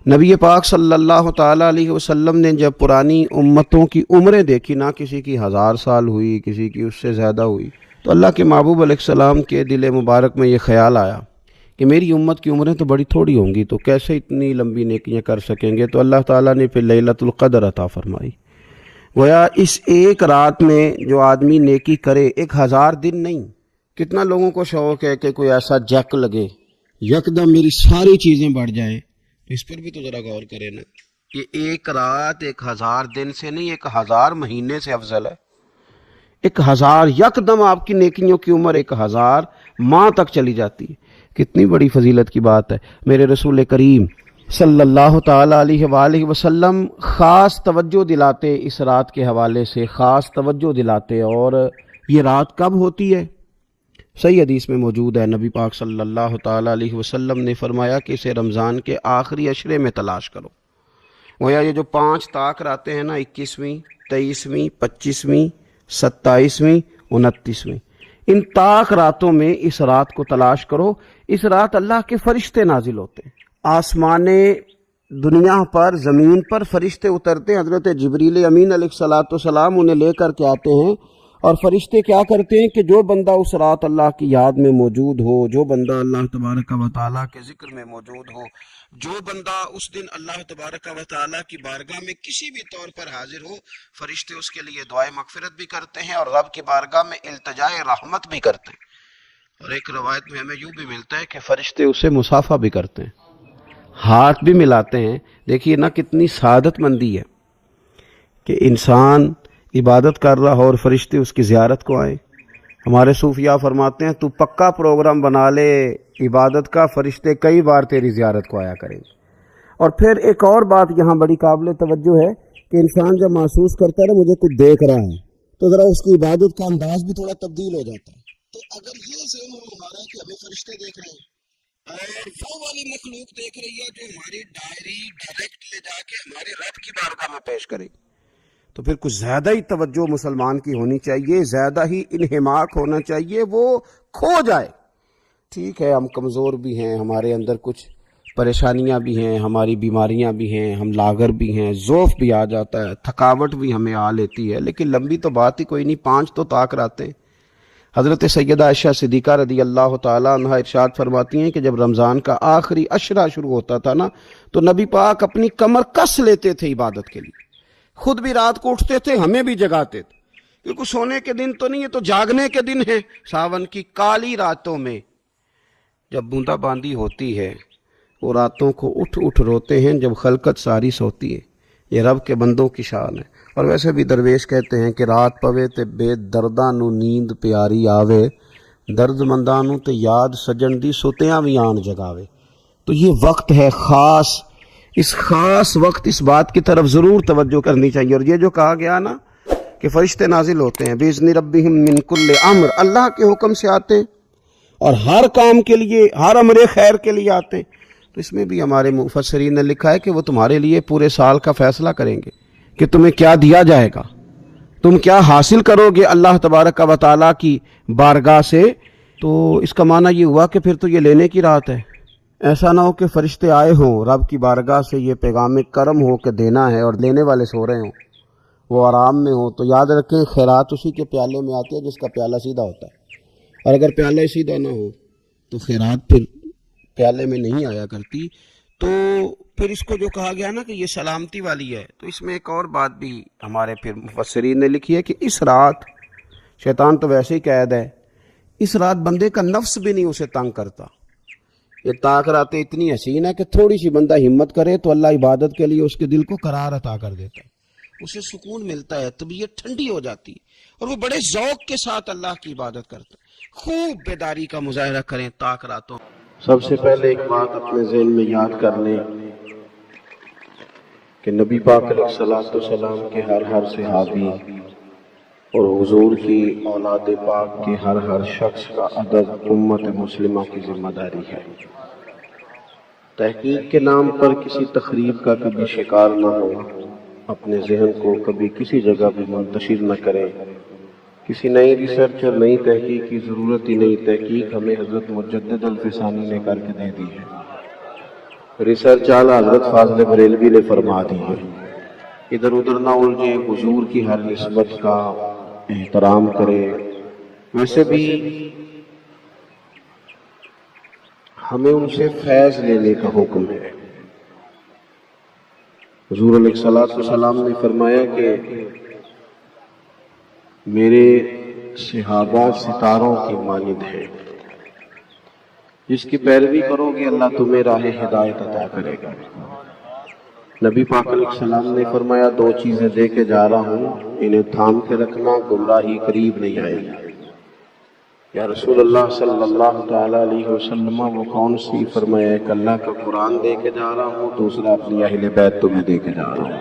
نبی پاک صلی اللہ تعالیٰ علیہ وسلم نے جب پرانی امتوں کی عمریں دیکھی، نہ کسی کی 1000 سال ہوئی، کسی کی اس سے زیادہ ہوئی، تو اللہ کے محبوب علیہ السلام کے دل مبارک میں یہ خیال آیا کہ میری امت کی عمریں تو بڑی تھوڑی ہوں گی، تو کیسے اتنی لمبی نیکیاں کر سکیں گے؟ تو اللہ تعالیٰ نے پھر لیلۃ القدر عطا فرمائی۔ گویا اس ایک رات میں جو آدمی نیکی کرے، 1000 دن نہیں۔ کتنا لوگوں کو شوق ہے کہ کوئی ایسا جک لگے، یکدم میری ساری چیزیں بڑھ جائیں، تو اس پر بھی تو ذرا غور کریں نا کہ ایک رات 1000 دن سے نہیں، 1000 مہینے سے افضل ہے۔ 1000 یکدم آپ کی نیکیوں کی عمر 1000 ماہ تک چلی جاتی ہے۔ کتنی بڑی فضیلت کی بات ہے۔ میرے رسول کریم صلی اللہ تعالیٰ علیہ وآلہ وسلم خاص توجہ دلاتے، اس رات کے حوالے سے خاص توجہ دلاتے۔ اور یہ رات کب ہوتی ہے؟ صحیح حدیث میں موجود ہے، نبی پاک صلی اللہ تعالیٰ علیہ وسلم نے فرمایا کہ اسے رمضان کے آخری عشرے میں تلاش کرو۔ گویا یہ جو 5 طاق راتیں ہیں نا، 21ویں، 23ویں، 25ویں، 27ویں، 29ویں، ان طاق راتوں میں اس رات کو تلاش کرو۔ اس رات اللہ کے فرشتے نازل ہوتے ہیں، آسمان دنیا پر، زمین پر فرشتے اترتے ہیں۔ حضرت جبریل امین علیہ السلام انہیں لے کر کے آتے ہیں، اور فرشتے کیا کرتے ہیں کہ جو بندہ اس رات اللہ کی یاد میں موجود ہو، جو بندہ اللہ تبارک و تعالیٰ کے ذکر میں موجود ہو، جو بندہ اس دن اللہ تبارک و تعالیٰ کی بارگاہ میں کسی بھی طور پر حاضر ہو، فرشتے اس کے لیے دعائے مغفرت بھی کرتے ہیں اور رب کی بارگاہ میں التجائے رحمت بھی کرتے ہیں۔ اور ایک روایت میں ہمیں یوں بھی ملتا ہے کہ فرشتے اسے مصافحہ بھی کرتے ہیں، ہاتھ بھی ملاتے ہیں۔ دیکھیے نا کتنی سعادت مندی ہے کہ انسان عبادت کر رہا ہو اور فرشتے اس کی زیارت کو آئیں۔ ہمارے صوفیاء فرماتے ہیں تو پکا پروگرام بنا لے عبادت کا، فرشتے کئی بار تیری زیارت کو آیا کریں گے۔ اور پھر ایک اور بات یہاں بڑی قابل توجہ ہے کہ انسان جب محسوس کرتا ہے نا مجھے کچھ دیکھ رہا ہے، تو ذرا اس کی عبادت کا انداز بھی تھوڑا تبدیل ہو جاتا ہے۔ تو اگر یہ ذہن ہو ہمارا کہ ہمیں فرشتے دیکھ رہے ہیں اور وہ والی مخلوق دیکھ رہی ہے جو ہماری ڈائری ڈائریکٹ لے جا کے ہمارے رب کی بارگاہ میں پیش کرے، تو پھر کچھ زیادہ ہی توجہ مسلمان کی ہونی چاہیے، زیادہ ہی انہماک ہونا چاہیے، وہ کھو جائے۔ ٹھیک ہے، ہم کمزور بھی ہیں، ہمارے اندر کچھ پریشانیاں بھی ہیں، ہماری بیماریاں بھی ہیں، ہم لاغر بھی ہیں، ضعف بھی آ جاتا ہے، تھکاوٹ بھی ہمیں آ لیتی ہے، لیکن لمبی تو بات ہی کوئی نہیں، 5 تو طاق راتیں۔ حضرت سیدہ عائشہ صدیقہ رضی اللہ تعالیٰ عنہا ارشاد فرماتی ہیں کہ جب رمضان کا آخری عشرہ شروع ہوتا تھا نا، تو نبی پاک اپنی کمر کس لیتے تھے عبادت کے لیے، خود بھی رات کو اٹھتے تھے، ہمیں بھی جگاتے تھے، کیونکہ سونے کے دن تو نہیں ہے، تو جاگنے کے دن ہے۔ ساون کی کالی راتوں میں جب بوندا باندی ہوتی ہے، وہ راتوں کو اٹھ اٹھ روتے ہیں جب خلقت ساری سوتی ہے۔ یہ رب کے بندوں کی شان ہے۔ اور ویسے بھی درویش کہتے ہیں کہ رات پوے تے بے درداں نو نیند پیاری آوے، درد منداں نو تے یاد سجن دی ستیاں وی آن جگاوے۔ تو یہ وقت ہے خاص، اس خاص وقت اس بات کی طرف ضرور توجہ کرنی چاہیے۔ اور یہ جو کہا گیا نا کہ فرشتے نازل ہوتے ہیں بِإِذْنِ رَبِّهِمْ مِنْ كُلِّ امر، اللہ کے حکم سے آتے ہیں اور ہر کام کے لیے، ہر امر خیر کے لیے آتے ہیں۔ تو اس میں بھی ہمارے مفسرین نے لکھا ہے کہ وہ تمہارے لیے پورے سال کا فیصلہ کریں گے کہ تمہیں کیا دیا جائے گا، تم کیا حاصل کرو گے اللہ تبارک و تعالیٰ کی بارگاہ سے۔ تو اس کا معنی یہ ہوا کہ پھر تو یہ لینے کی رات ہے۔ ایسا نہ ہو کہ فرشتے آئے ہوں رب کی بارگاہ سے، یہ پیغام کرم ہو کہ دینا ہے اور لینے والے سو رہے ہوں، وہ آرام میں ہوں۔ تو یاد رکھیں خیرات اسی کے پیالے میں آتی ہے جس کا پیالہ سیدھا ہوتا ہے، اور اگر پیالہ سیدھا نہ ہو تو خیرات پھر پیالے میں نہیں آیا کرتی۔ تو پھر اس کو جو کہا گیا نا کہ یہ سلامتی والی ہے، تو اس میں ایک اور بات بھی ہمارے پھر مفسرین نے لکھی ہے کہ اس رات، شیطان تو ویسے ہی قید ہے، اس رات بندے کا نفس بھی نہیں اسے تنگ کرتا۔ یہ طاق راتیں اتنی حسین ہے کہ تھوڑی سی بندہ ہمت کرے تو اللہ عبادت کے لیے اس کے دل کو قرار عطا کر دیتا ہے، اسے سکون ملتا ہے، طبیعت ٹھنڈی ہو جاتی ہے، اور وہ بڑے ذوق کے ساتھ اللہ کی عبادت کرتا ہے۔ خوب بیداری کا مظاہرہ کریں طاق راتوں۔ سب سے پہلے ایک بات اپنے ذہن میں یاد کر لیں کہ نبی پاک علیہ السلام کے ہر صحابی اور حضور کی اولاد پاک کے ہر شخص کا ادب امت مسلمہ کی ذمہ داری ہے۔ تحقیق کے نام پر کسی تخریب کا کبھی شکار نہ ہو، اپنے ذہن کو کبھی کسی جگہ بھی منتشر نہ کریں۔ کسی نئی ریسرچ اور نئی تحقیق کی ضرورت ہی نہیں، تحقیق ہمیں حضرت مجدد الفسانی نے کر کے دے دی ہے۔ ریسرچ اعلیٰ حضرت فاضل بریلوی نے فرما دی ہے، ادھر ادھر نہ الجھے، حضور کی ہر نسبت کا احترام کرے۔ ویسے بھی ہمیں ان سے فیض لینے کا حکم ہے۔ حضور علیہ السلام نے فرمایا کہ میرے صحابہ ستاروں کی مانند ہیں، جس کی پیروی کرو گے اللہ تمہیں راہ ہدایت عطا کرے گا۔ نبی پاک علیہ السلام نے فرمایا 2 چیزیں دے کے جا رہا ہوں، انہیں تھام کے رکھنا، گمراہی قریب نہیں آئے گی۔ یا رسول اللہ صلی اللہ تعالیٰ علیہ وسلم وہ کون سی؟ فرمایا ایک اللہ کا قرآن دے کے جا رہا ہوں، دوسرا اپنی اہل بیت تمہیں دے کے جا رہا ہوں۔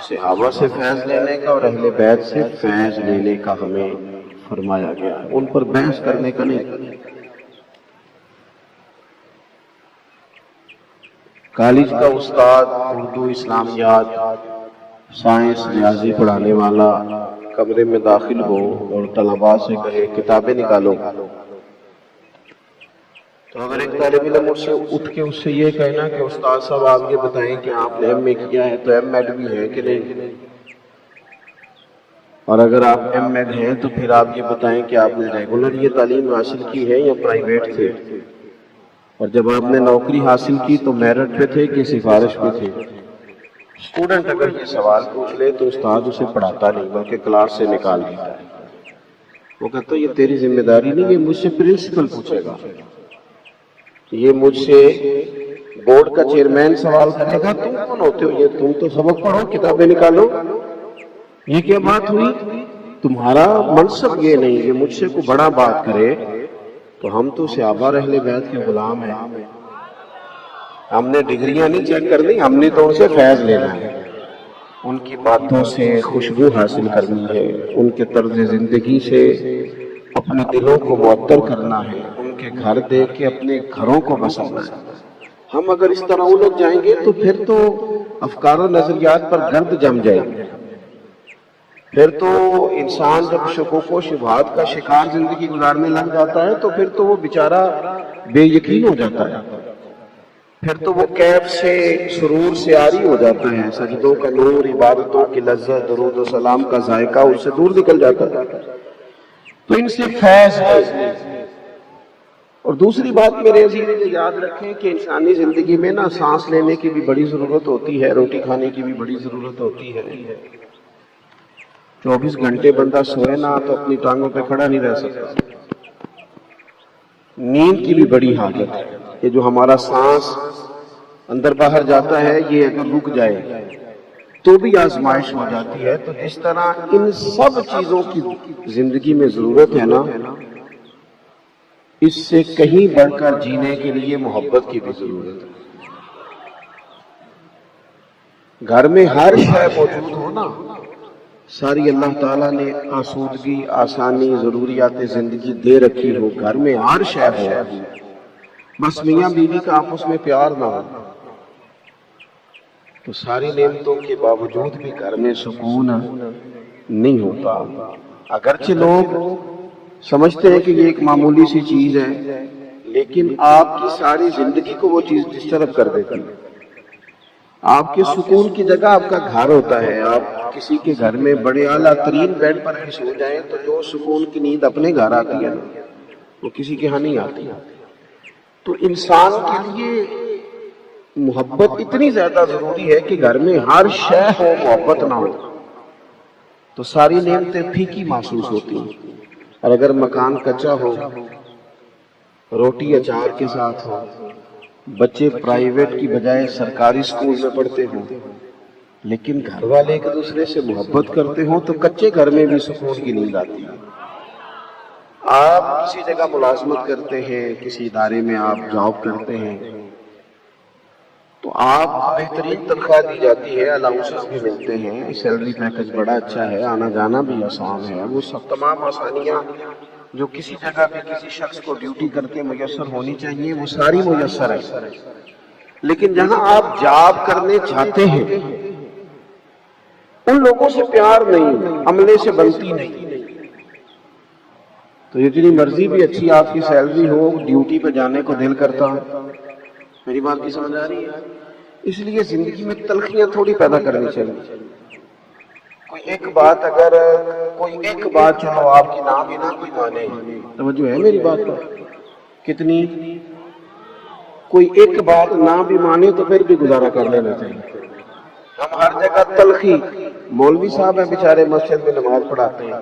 صحابہ سے فیض لینے کا اور اہل بیت سے فیض لینے کا ہمیں فرمایا گیا، ان پر بحث کرنے کا نہیں۔ کالج کا استاد، اردو، اسلامیات، سائنس، ریاضی پڑھانے والا کمرے میں داخل ہو اور طلباء سے کہے کتابیں نکالو، تو اگر ایک طالب علم اس سے اٹھ کے اس سے یہ کہنا کہ استاد صاحب آپ یہ بتائیں کہ آپ نے ایم اے کیا ہے تو ایم ایڈ بھی ہے کہ نہیں، اور اگر آپ ایم ایڈ ہیں تو پھر آپ یہ بتائیں کہ آپ نے ریگولر یہ تعلیم حاصل کی ہے یا پرائیویٹ تھے، اور جب آپ نے نوکری حاصل کی تو میرٹ پہ تھے کہ سفارش پہ تھے۔ اسٹوڈنٹ اگر یہ سوال پوچھ لے تو استاد اسے پڑھاتا نہیں بلکہ کلاس سے نکال دیتا ہے۔ وہ کہتا ہے یہ تیری ذمہ داری نہیں، یہ مجھ سے پرنسپل پوچھے گا، یہ مجھ سے بورڈ کا چیئرمین سوال کرے گا، تم کون ہوتے ہو؟ یہ تم تو سبق پڑھو، کتابیں نکالو، یہ کیا بات ہوئی؟ تمہارا منصب یہ نہیں، یہ مجھ سے کوئی بڑا بات کرے تو ہم تو صحابہ اہل بیت کے غلام ہیں، ہم نے ڈگریاں نہیں چیک کرنی، ہم نے تو ان سے فیض لینا ہے، ان کی باتوں سے خوشبو حاصل کرنی ہے، ان کے طرز زندگی سے اپنے دلوں کو معطر کرنا ہے، ان کے گھر دیکھ کے اپنے گھروں کو بسانا ہے۔ ہم اگر اس طرح الجھ جائیں گے تو پھر تو افکار و نظریات پر گرد جم جائے گی، پھر تو انسان جب شکوک و شبہات کا شکار زندگی گزارنے لگ جاتا ہے تو پھر تو وہ بیچارہ بے یقین ہو جاتا ہے، پھر تو وہ کیف سے سرور سے عاری ہو جاتا ہے، سجدوں کا نور، عبادتوں کی لذت، درود و سلام کا ذائقہ اس سے دور نکل جاتا ہے۔ تو ان سے فیض ہے۔ اور دوسری بات میرے عزیز یاد رکھیں کہ انسانی زندگی میں نا سانس لینے کی بھی بڑی ضرورت ہوتی ہے، روٹی کھانے کی بھی بڑی ضرورت ہوتی ہے۔ 24 گھنٹے بندہ سوئے نا تو اپنی ٹانگوں پہ کھڑا نہیں رہ سکتا۔ نیند کی بھی بڑی حاجت ہے، یہ جو ہمارا سانس اندر باہر جاتا ہے یہ اگر رک جائے تو بھی آزمائش ہو جاتی ہے۔ تو جس طرح ان سب چیزوں کی زندگی میں ضرورت ہے نا، اس سے کہیں بڑھ کر جینے کے لیے محبت کی بھی ضرورت ہے۔ گھر میں ہر شے موجود ہو نا، ساری اللہ تعالیٰ نے آسودگی، آسانی، ضروریات زندگی دے رکھی ہو، گھر میں ہر شے ہو، بس میاں بیوی کا آپس میں پیار نہ ہو تو ساری نعمتوں کے باوجود بھی گھر میں سکون نہیں ہوتا۔ اگرچہ لوگ سمجھتے ہیں کہ یہ ایک معمولی سی چیز ہے، لیکن آپ کی ساری زندگی کو وہ چیز ڈسٹرب کر دیتی ہے۔ آپ کے سکون کی جگہ آپ کا گھر ہوتا ہے۔ آپ کسی کے گھر میں بڑے اعلیٰ ترین بیڈ پر بھی سو جائیں تو جو سکون کی نیند اپنے گھر آتی ہے وہ کسی کے ہاں نہیں آتی۔ تو انسان کے لیے محبت اتنی زیادہ ضروری ہے کہ گھر میں ہر شے ہو، محبت نہ ہو تو ساری نعمتیں پھیکی محسوس ہوتی ہیں۔ اور اگر مکان کچا ہو، روٹی اچار کے ساتھ ہو، بچے پرائیویٹ کی بجائے سرکاری سکول میں پڑھتے ہوں، لیکن گھر والے ایک دوسرے سے محبت کرتے ہوں تو کچے گھر میں بھی سکون کی نیند آتی ہے۔ آپ کسی جگہ ملازمت کرتے ہیں، کسی ادارے میں آپ جاب کرتے ہیں تو آپ بہترین تنخواہ دی جاتی ہے، الاؤنسز بھی ملتے ہیں، سیلری پیکج بڑا اچھا ہے، آنا جانا بھی آسان ہے۔ وہ سب تمام آسانیاں جو کسی جگہ پہ کسی شخص کو ڈیوٹی کرتے میسر ہونی چاہیے وہ ساری میسر ہے، لیکن جہاں آپ جاب کرنے چاہتے ہیں ان لوگوں سے پیار نہیں، عملے سے بنتی نہیں۔ تو جتنی مرضی بھی اچھی آپ کی سیلری ہو، ڈیوٹی پہ جانے کو دل کرتا میری بات کی سمجھ آ رہی ہے؟ اس لیے زندگی میں تلخیاں تھوڑی پیدا کرنی چاہیے. کوئی ایک بات چلو آپ کی نام ہی نہ کوئی مانے، توجہ ہے میری بات پر کتنی؟ کوئی ایک بات نہ بھی مانے تو پھر بھی گزارا کر لینا چاہیے. ہم ہر جگہ تلخی، مولوی صاحب ہیں بیچارے مسجد میں نماز پڑھاتے ہیں،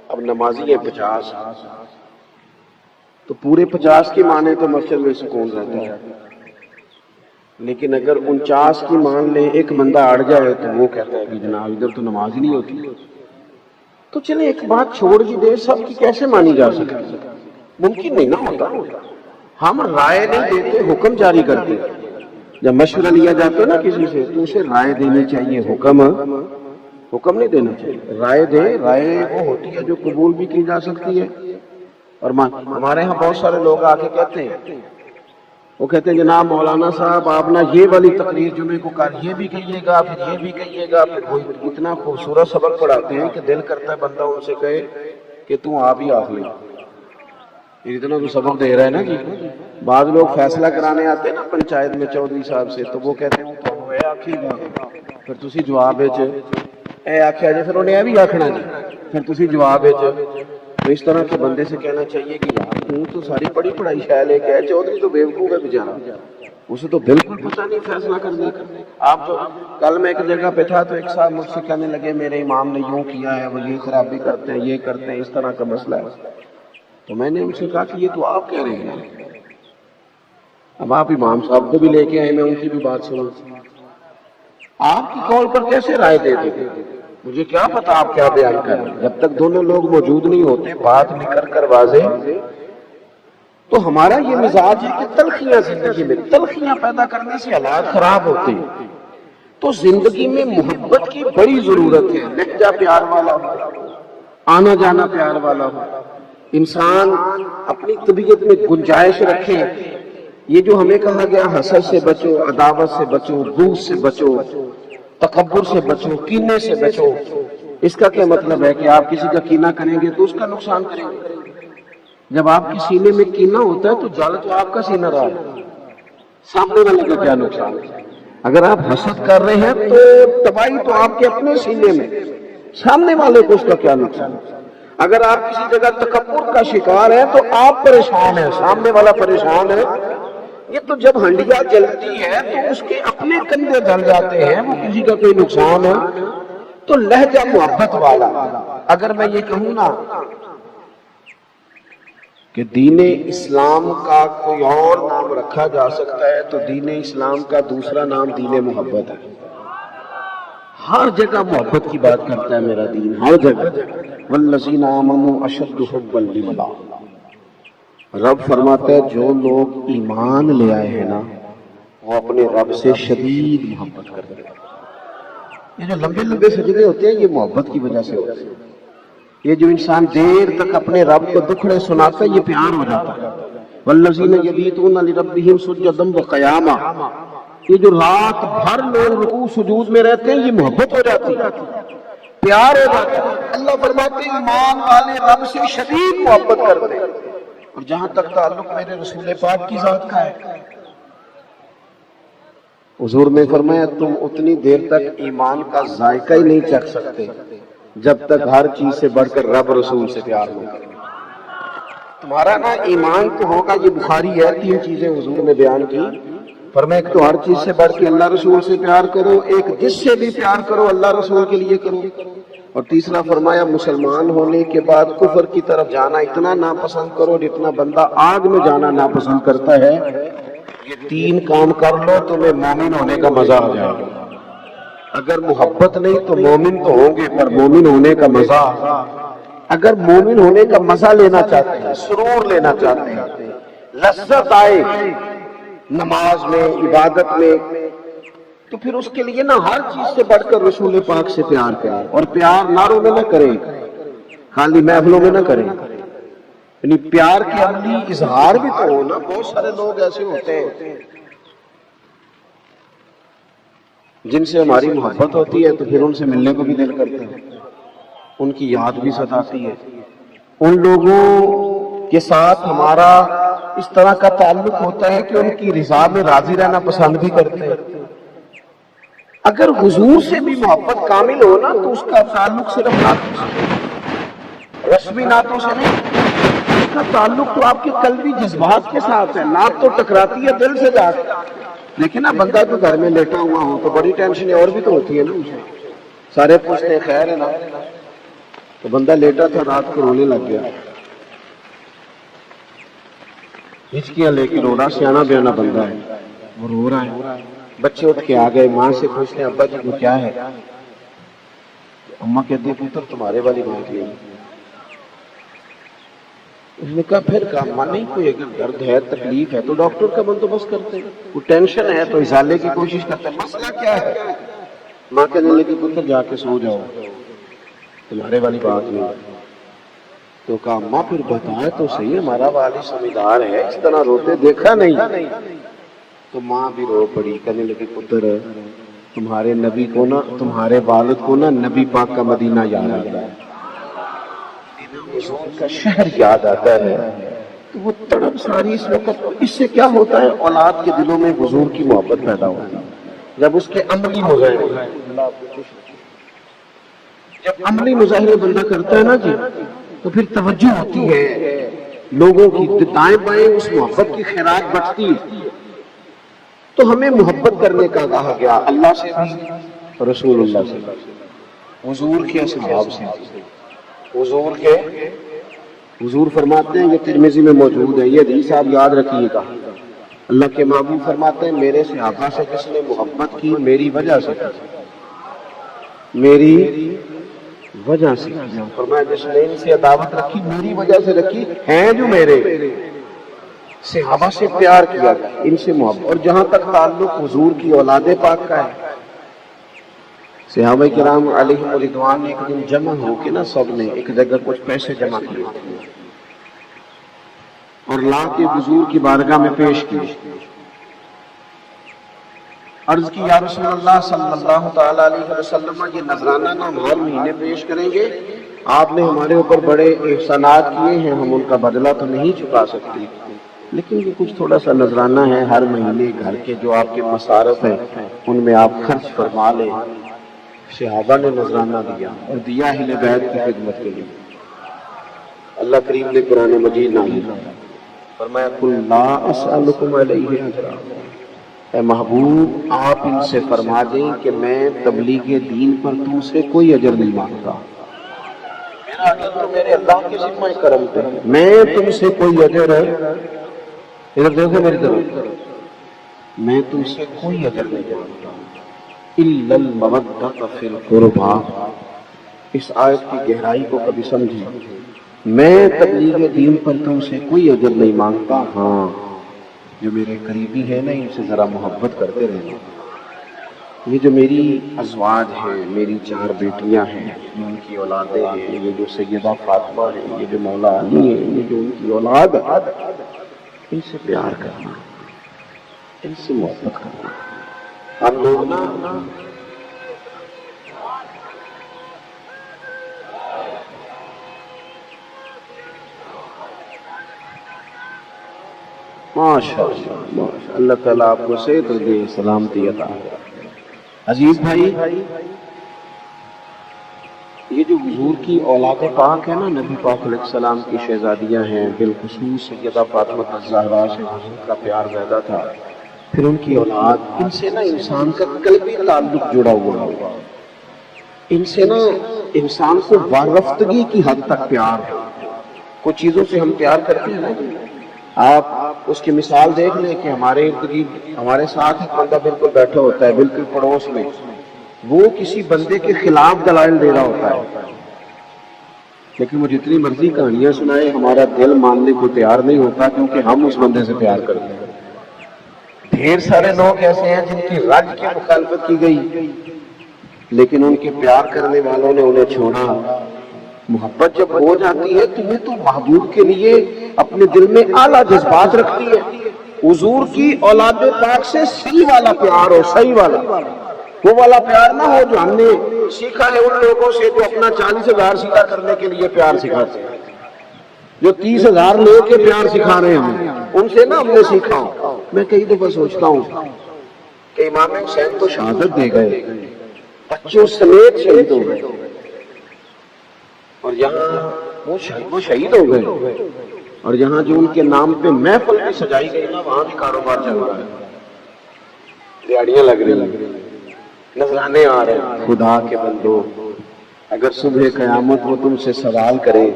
اب نمازی ہیں 50، تو پورے 50 کی مانے تو مسجد میں سکون رہتا ہے، لیکن اگر 49 کی مان لے، ایک بندہ اڑ جائے تو وہ کہتا ہے کہ جناب ادھر تو نماز ہی نہیں ہوتی. تو چلے ایک بات چھوڑ بھی دے، سب کی کیسے مانی جا سکتی؟ ممکن نہیں نا ہوتا. ہم رائے نہیں دیتے، حکم جاری کرتے. جب مشورہ لیا جاتا ہے نا کسی سے تو اسے رائے دینی چاہیے، حکم نہیں دینا چاہیے. رائے دے، رائے وہ ہوتی ہے جو قبول بھی کی جا سکتی ہے. اور ہمارے ہاں بہت سارے لوگ آ کے کہتے ہیں، وہ کہتے ہیں جناب مولانا صاحب آپ نا یہ والی تقریر جمعے کو کل یہ بھی کہیے گا، پھر یہ بھی کہیے گا، پھر وہ اتنا خوبصورت سبق پڑھاتے ہیں کہ دل کرتا ہے بندہ ان سے کہے کہ تو آپ ہی آخ لے، اتنا تو سبق دے رہا ہے نا. جی بعض لوگ فیصلہ کرانے آتے ہیں نا پنچایت میں چودھری صاحب سے، تو وہ کہتے ہیں تو اے آکھی گا، پھر تسی جواب وچ اے آکھیا جی، پھر انہیں یہ بھی آکھنا جی، پھر تسی جواب وچ. تو اس طرح کے بندے سے کہنا چاہیے کہ یار تو تو ساری پڑھی پڑھائی شے لے کے چودھری تو بیوقوف ہے بیچارہ، اسے تو بالکل پتہ نہیں فیصلہ کرنے کا. آپ کل میں ایک جگہ پہ تھا تو ایک صاحب مجھ سے کہنے لگے میرے امام نے یوں کیا ہے، وہ یہ خرابی کرتے ہیں، یہ کرتے ہیں، اس طرح کا مسئلہ ہے. تو میں نے ان سے کہا کہ یہ تو آپ کہہ رہے ہیں، اب آپ امام صاحب کو بھی لے کے آئے، میں ان کی بھی بات سنوں. آپ کی کال پر کیسے رائے دے دیں؟ مجھے کیا پتا آپ کیا بیان کر رہے ہیں. جب تک دونوں لوگ موجود نہیں ہوتے، بات نکل کر واضح. تو ہمارا یہ مزاج ہے کہ تلخیاں زندگی میں، تلخیاں پیدا کرنے سے حالات خراب ہوتے ہیں. تو زندگی میں محبت کی بڑی ضرورت ہے. لہجہ پیار والا ہو، آنا جانا پیار والا ہو، انسان اپنی طبیعت میں گنجائش رکھے. یہ جو ہمیں کہا گیا حسد سے بچو، عداوت سے بچو، بغض سے بچو، تکبر سے بچو، کینے سے بچو. اس کا کیا مطلب ہے کہ آپ کسی کا کینہ کریں گے تو اس کا نقصان کریں گے. جب آپ کے سینے میں کینہ ہوتا ہے تو جل تو آپ کا سینہ رہا ہے، سامنے والے کا کیا نقصان ہے. اگر آپ حسد کر رہے ہیں تو تباہی تو آپ کے اپنے سینے میں، سامنے والے کو اس کا کیا نقصان ہے. اگر آپ کسی جگہ تکبر کا شکار ہیں تو آپ پریشان ہیں، سامنے والا پریشان ہے. یہ تو جب ہنڈیا جلتی ہے تو اس کے اپنے کندھے جل جاتے ہیں، وہ کسی کا کوئی نقصان ہے. تو لہجہ محبت والا. اگر میں یہ کہوں نا کہ دین اسلام کا کوئی اور نام رکھا جا سکتا ہے تو دین اسلام کا دوسرا نام دین محبت ہے. ہر جگہ محبت کی بات کرتا ہے میرا دین، ہر جگہ. والذین آمنوا اشد حبا للہ. رب فرماتا ہے جو لوگ ایمان لے آئے ہیں نا وہ اپنے رب سے شدید محبت کرتے ہیں. یہ جو لمبے لمبے سجدے ہوتے ہیں یہ محبت کی وجہ سے ہوتے ہیں. یہ جو انسان دیر تک اپنے رب کو دکھڑے سناتا ہے یہ پیار ہو جاتا ہے. والذین یبیتون لربہم سجدا وقیاما. یہ جو رات بھر لوگ رکوع سجود میں رہتے ہیں یہ محبت ہو جاتی ہے، پیار ہو جاتا ہے. اللہ فرماتے ہیں ایمان والے رب سے شدید محبت کرتے ہیں. اور جہاں تک تعلق میرے رسول پاک کی ذات کا ہے، حضور نے فرمایا تم اتنی دیر تک ایمان کا ذائقہ ہی نہیں چکھ سکتے جب تک ہر چیز سے بڑھ کر رب رسول سے پیار ہو. تمہارا نا ایمان تو ہوگا، یہ بخاری ہے، 3 چیزیں حضور نے بیان کی. فرمایا ایک تو ہر چیز سے بڑھ کے اللہ رسول سے پیار کرو، ایک جس سے بھی پیار کرو اللہ رسول کے لیے کرو، اور تیسرا فرمایا مسلمان ہونے کے بعد کفر کی طرف جانا اتنا ناپسند کرو جتنا بندہ آگ میں جانا ناپسند کرتا ہے. یہ 3 کام کر لو تمہیں مومن ہونے کا مزہ آ جائے گا. اگر محبت نہیں تو مومن تو ہوں گے پر مومن ہونے کا مزہ، اگر مومن ہونے کا مزہ لینا چاہتے ہیں، سرور لینا چاہتے ہیں، لذت آئے نماز میں، عبادت میں، تو پھر اس کے لیے نا ہر چیز سے بڑھ کر رسول پاک سے پیار کریں. اور پیار نعروں میں نہ کریں، خالی محفلوں میں نہ کریں، یعنی پیار کے عملی اظہار بھی تو ہو نا. بہت سارے لوگ ایسے ہوتے ہیں جن سے ہماری محبت ہوتی ہے تو پھر ان سے ملنے کو بھی دل کرتے ہیں، ان کی یاد بھی ستاتی ہے. ان لوگوں کے ساتھ ہمارا اس طرح کا تعلق ہوتا ہے کہ ان کی رضا میں راضی رہنا پسند بھی کرتے ہیں۔ اگر حضور سے بھی محبت کامل ہو نا تو اس کا تعلق صرف نعتوں سے، رسمی نعتوں سے نہیں، اس کا تعلق تو آپ کے قلبی جذبات کے ساتھ ہے۔ نعت تو ٹکراتی ہے دل سے جا کے، لیکن نا بندہ تو گھر میں لیٹا ہوا ہو تو بڑی ٹینشن اور بھی تو ہوتی ہے نا اسے، سارے پوچھتے ہیں خیر ہے نا، تو بندہ لیٹا تھا رات کو رونے لگ گیا، ہچکیاں لے کے رو رہا، سیانا بیانا بندہ ہے، وہ رو رہا ہے، بچے اٹھ کے آ گئے، ماں سے پوچھتے ہیں ابا جی وہ کیا ہے؟ اماں کہتی ہے پتر تمہارے والی بات نہیں۔ اس نے کہا پھر کہا اماں نہیں، کوئی اگر درد ہے تکلیف ہے تو ڈاکٹر کا بندوبست کرتے ہیں، کوئی ٹینشن ہے تو ازالے کی کوشش کرتے ہیں، مسئلہ کیا ہے؟ ماں کہنے لگی پتر جا کے سو جاؤ، تمہارے والی بات نہیں۔ تو کہا اماں پھر بتائے تو صحیح، ہمارا والی سمجھدار ہے، اس طرح روتے دیکھا نہیں۔ تو ماں بھی رو پڑی، کہنے لگی پتر تمہارے نبی کو نا، تمہارے والد کو نا نبی پاک کا مدینہ یاد آتا ہے، حضور کا شہر یاد آتا ہے، تو وہ تڑپ ساری اس وقت۔ اس سے کیا ہوتا ہے؟ اولاد کے دلوں میں حضور کی محبت پیدا ہوتی ہے جب اس کے عملی مظاہرے، جب عملی مظاہرے بندہ کرتا ہے نا جی، تو پھر توجہ ہوتی ہے لوگوں کی، دائیں بائیں اس محبت کی خیرات بٹتی ہے۔ تو ہمیں محبت کرنے کا کہا گیا، اللہ سے بھی، رسول اللہ سے بھی، حضور کے اصحاب سے بھی۔ حضور فرماتے ہیں، یہ ترمذی میں موجود ہے، یہ حدیث آپ یاد رکھیے گا، اللہ کے محبوب فرماتے ہیں میرے صحابہ سے جس نے محبت کی میری وجہ سے، میری وجہ سے، فرمایا جس نے ان سے عداوت رکھی میری وجہ سے رکھی، ہیں جو میرے صحابہ سے پیار کیا، ان سے محبت۔ اور جہاں تک تعلق حضور کی اولاد پاک کا ہے، صحابہ کرام علیہم رضوان نے ایک دن جمع ہو کے نا سب نے ایک جگہ کچھ پیسے جمع کیے اور لا کے حضور کی بارگاہ میں پیش کیے، عرض کی یا رسول اللہ صلی اللہ تعالی علیہ وسلم، یہ نذرانہ نا ہم ہر مہینے پیش کریں گے، آپ نے ہمارے اوپر بڑے احسانات کیے ہیں، ہم ان کا بدلہ تو نہیں چکا سکتے، لیکن یہ کچھ تھوڑا سا نذرانہ ہے، ہر مہینے گھر کے جو آپ کے مصارف ہیں ان میں آپ خرچ فرما لیں۔ صحابہ نے نذرانہ دیا اور دیا اہل بیت کی خدمت کے لیے۔ اللہ کریم نے قرآن مجید نازل کیا، فرمایا قل لا اسألکم علیہ اجرا، اے محبوب آپ ان سے فرما دیں کہ میں تبلیغ دین پر تم سے کوئی اجر نہیں مانگتا، میرا اجر تو میرے اللہ کے ذمہ کرم پہ، میں تم سے کوئی اجر، ادھر دیکھو میری طرف، میں تم سے کوئی اجر نہیں مانگتا، الا المودۃ فی القربى۔ اس آیت کی گہرائی کو کبھی سمجھیں، میں تبلیغ دین پر تم سے کوئی اجر نہیں مانگتا، ہاں جو میرے قریبی ہیں نا ان سے ذرا محبت کرتے رہنا۔ یہ جو میری ازواج ہیں، میری 4 بیٹیاں ہیں، یہ ان کی اولادیں ہیں، یہ جو سیدہ فاطمہ ہیں، یہ جو مولا علی ہیں، یہ جو ان کی اولاد، ان سے پیار کرنا، ان سے محبت کرنا۔ ہم لوگ نا ماشاءاللہ اللہ تعالیٰ آپ کو صحت دے، سلامتی عطا۔ عزیز بھائی، یہ جو حضور کی اولاد پاک ہے نا، نبی پاک علیہ السلام کی شہزادیاں ہیں، بالخصوص سیدہ فاطمہ الزہرا سے حضور کا پیار زیادہ تھا، پھر ان کی اولاد، ان سے نا انسان کا قلبی تعلق جڑا ہوا ہوگا، ان سے نا انسان کو وارفتگی کی حد تک پیار ہے۔ کچھ چیزوں سے ہم پیار کرتے ہیں نا، آپ اس کی مثال دیکھ لیں کہ ہمارے ارد گرد ہمارے ساتھ ایک بندہ بالکل بیٹھا ہوتا ہے، بالکل پڑوس میں، وہ کسی بندے کے خلاف دلائل دے رہا ہوتا ہے، لیکن وہ جتنی مرضی کہانیاں سنائے ہمارا دل ماننے کو تیار نہیں ہوتا، کیونکہ ہم اس بندے سے پیار کرتے ہیں۔ ڈھیر سارے لوگ ایسے ہیں جن کی رج کی مخالفت کی گئی، لیکن ان کے پیار کرنے والوں نے انہیں چھوڑا۔ محبت جب ہو جاتی ہے تو یہ تو محبوب کے لیے اپنے دل میں اعلیٰ جذبات رکھتی ہے۔ حضور کی اولاد پاک سے صحیح والا پیار ہو، صحیح والا، وہ والا پیار نہ ہو جو ہم نے سیکھا ہے ان لوگوں سے جو اپنا 40,000 سیدھا کرنے کے لیے پیار سکھاتے ہیں۔ جو 30,000 لے کے پیار سکھا رہے ہیں ان سے نا ہم نے سیکھا. میں کئی دفعہ سوچتا ہوں کہ امام حسین تو شہادت دے گئے، بچوں سمیت شہید ہو گئے، اور یہاں وہ شہید ہو گئے، اور یہاں جو ان کے نام پہ محفل بھی سجائی گئی نا وہاں بھی کاروبار چل رہا ہے، دیہڑیاں لگ رہی ہیں، نذرانے آ رہے ہیں. خدا کے بندو، اگر صبح قیامت وہ تم سے سوال کرے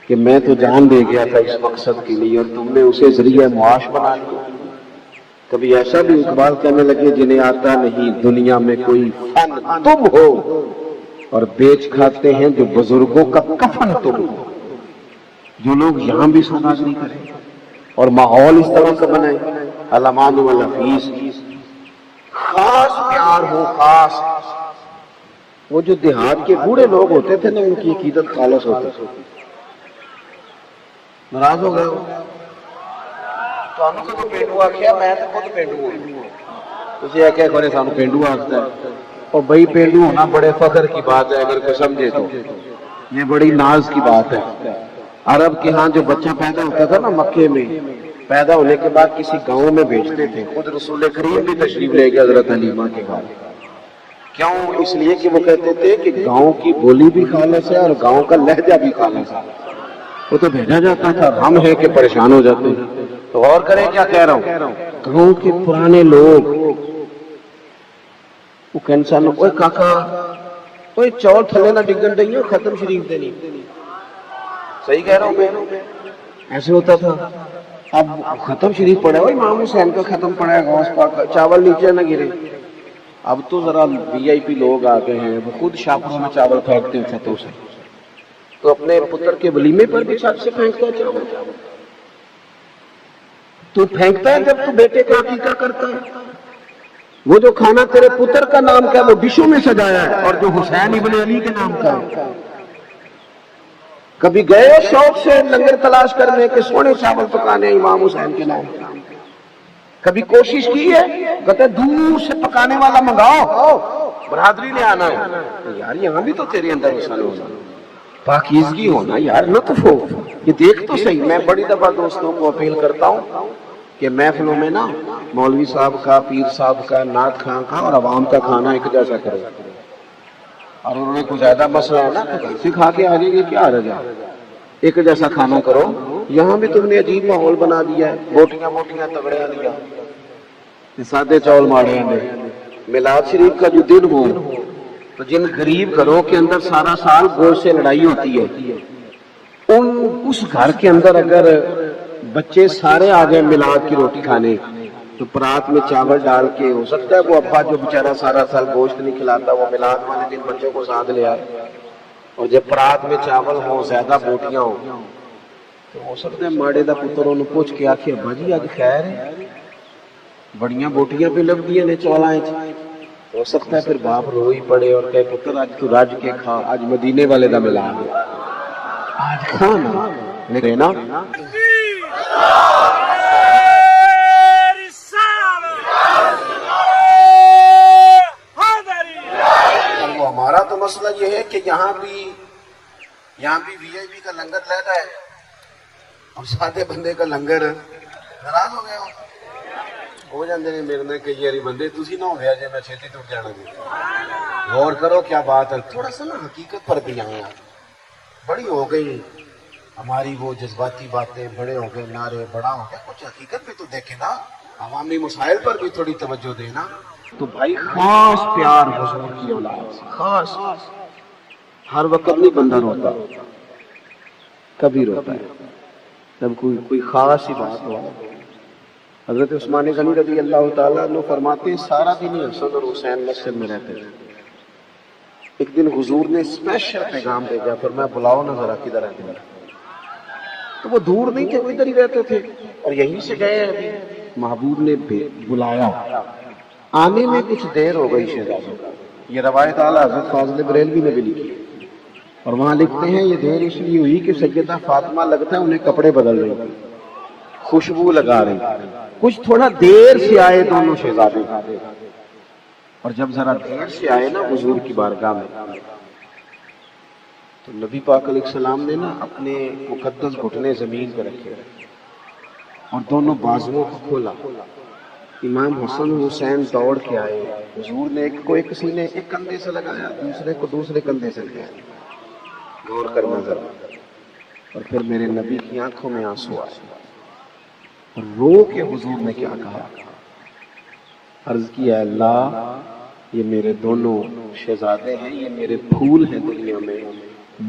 کہ میں تو جان دے گیا تھا اس مقصد کے لیے اور تم نے اسے ذریعہ معاش بنا لیا. کبھی ایسا بھی اقبال کہنے لگے جنہیں آتا نہیں دنیا میں کوئی فن تم ہو، اور بیچ کھاتے ہیں جو بزرگوں کا کفن تم ہو. جو لوگ یہاں بھی سوداگری کریں اور ماحول اس طرح کا بنائیں، علمان والحفیظ، خاص پیار ہو، خاص. وہ جو دیہات کے بوڑھے لوگ ہوتے تھے نا ان کی عقیدت خالص ہوتی تھی. ناراض ہو گئے ہو تو ہم کو تو پینڈو آخیا، میں تو خود پینڈو ہوں. تجھے کہہ کھڑے سانو پینڈو آختا ہے، اور بھائی پینڈو ہونا بڑے فخر کی بات ہے اگر کوئی سمجھے تو، یہ بڑی ناز کی بات ہے. عرب کے ہاں جو بچہ پیدا ہوتا تھا نا مکے میں، پیدا ہونے کے بعد کسی گاؤں میں بھیجتے تھے. خود رسول کریم بھی تشریف لے گیا حضرت حلیمہ کے گھر. کیوں؟ اس لیے کہ وہ کہتے تھے کہ گاؤں کی بولی بھی خالص ہے اور گاؤں کا لہجہ بھی خالص ہے. وہ تو بھیجا جاتا تھا، ہم ہیں کہ پریشان ہو جاتے ہیں. تو غور کریں کیا کہہ رہا ہوں. گاؤں کے پرانے لوگ وہ کینسان، اوے کاکا اوے چور تھلے نہ ڈگن رہی ہو، ختم شریف دینی. صحیح کہہ رہا ہوں میں؟ ایسے ہوتا تھا. اب ختم شریف پڑا ہے، امام حسین کا ختم پڑا ہے، غوث پاک کا، چاول نیچے نہ گرے. اب تو ذرا وی آئی پی لوگ آ گئے ہیں، وہ خود شاپروں میں چاول پھینکتے ہیں چھتوں سے. تو اپنے پتر کے ولیمے پر بھی چھت سے پھینکتا ہے چاول. تو پھینکتا ہے جب تو بیٹے کا عقیقہ کرتا ہے. وہ جو کھانا تیرے پتر کا نام کا ہے وہ ڈشوں میں سجایا ہے، اور جو حسین ابن علی کے نام کا ہے. کبھی گئے ہو شوق سے لنگر تلاش کرنے کے سونے چاول پکانے امام حسین کے نام؟ کبھی کوشش کی ہے؟ کہتے دور سے پکانے والا منگاؤ، برادری نے آنا ہے. یار یہاں بھی تو تیرے اندر مسئلہ ہونا، پاکیزگی ہونا یار، لطف ہو. یہ دیکھ تو صحیح. میں بڑی دفعہ دوستوں کو اپیل کرتا ہوں کہ محفلوں میں نا مولوی صاحب کا، پیر صاحب کا، نعت خواں کا اور عوام کا کھانا ایک جیسا کرو. اور انہوں نے کچھ زیادہ مسئلہ ہے نا تو گھر سے کھا کے آ جائیں گے، کیا حرج ہے؟ ایک جیسا کھانا کرو. یہاں بھی تم نے عجیب ماحول بنا دیا ہے، بوٹیاں موٹیاں تگڑیاں دیا، سادے چاول ماڑے نے. میلاد شریف کا جو دن ہو تو جن غریب گھروں کے اندر سارا سال گوشت سے لڑائی ہوتی ہے، اس گھر کے اندر اگر بچے سارے آ گئے میلاد کی روٹی کھانے تو پرات میں چاول ڈال کے، ہو سکتا ہے وہ ابا جو بیچارہ سارا سال گوشت نہیں کھلاتا وہ میلاد والے دن بچوں کو ساتھ لے آئے، اور جب پرات میں چاول ہو، زیادہ بوٹیاں ہو، تو ہو سکتا ہے ماڑے دا پتر انہوں پوچھ کے آکھے ابا جی اج خیر ہے، بڑیاں بوٹیاں پہ لگدیاں نے چولاں وچ. ہو سکتا ہے پھر باپ روئی پڑے اور کہے پتر آج تو رج کے کھا، آج مدینے والے دا میلاد ہے، آج کھانا میرے نا. ہمارا تو مسئلہ یہ ہے کہ یہاں بھی وی آئی پی کا لنگر لینا ہے اور سادے بندے کا لنگر. ناراض ہو گئے ہو جاندے نے میرے نے کہ یاری بندے تسی نہ ہو گیا جے میں چھتی ٹوٹ جانا جی. غور کرو کیا بات ہے. تھوڑا سا نا حقیقت پر بھی آیا. بڑی ہو گئی ہماری وہ جذباتی باتیں، بڑے ہو گئے نعرے، بڑا ہو گیا، کچھ حقیقت بھی تو دیکھے نا، عوامی مسائل پر بھی تھوڑی توجہ دینا. تو بھائی خاص پیار حضور کی اولاد سے، خاص. ہر وقت نہیں بندہ روتا، کبھی روتا ہے جب کوئی خاص ہی بات ہو. حضرت عثمان غنی رضی اللہ تعالیٰ عنہ فرماتے ہیں سارا دن حسن اور حسین مسجد میں رہتے تھے. ایک دن حضور نے اسپیشل پیغام بھیجا، فرمایا بلاؤ نہ ذرا کدھر ہے. تو وہ دور نہیں تھے، وہ ادھر ہی رہتے تھے اور یہیں سے گئے. ابھی محبوب نے بلایا، آنے میں کچھ دیر ہو گئی شہزادوں کا. یہ روایت اعلیٰ حضرت فاضل بریلوی نے بھی لکھی اور وہاں لکھتے ہیں یہ دیر اس لیے ہوئی کہ سیدہ فاطمہ لگتا ہے انہیں کپڑے بدل رہی تھی، خوشبو لگا رہی، کچھ تھوڑا دیر سے آئے دونوں شہزادے. اور جب ذرا دیر سے آئے نا حضور کی بارگاہ میں تو نبی پاک علیہ السلام نے نا اپنے مقدس گھٹنے زمین پہ رکھے اور دونوں بازوؤں کو کھولا. امام حسن و حسین دوڑ کے آئے. حضور نے کسی نے ایک کندھے سے لگایا, دوسرے کو دوسرے کندھے سے لگایا. غور کرنا ذرا. اور پھر میرے نبی کی آنکھوں میں آنسو آئے. اور رو کے حضور نے کیا کہا؟ عرض کیا اللہ یہ میرے دونوں شہزادے ہیں, یہ میرے پھول ہیں دنیا میں.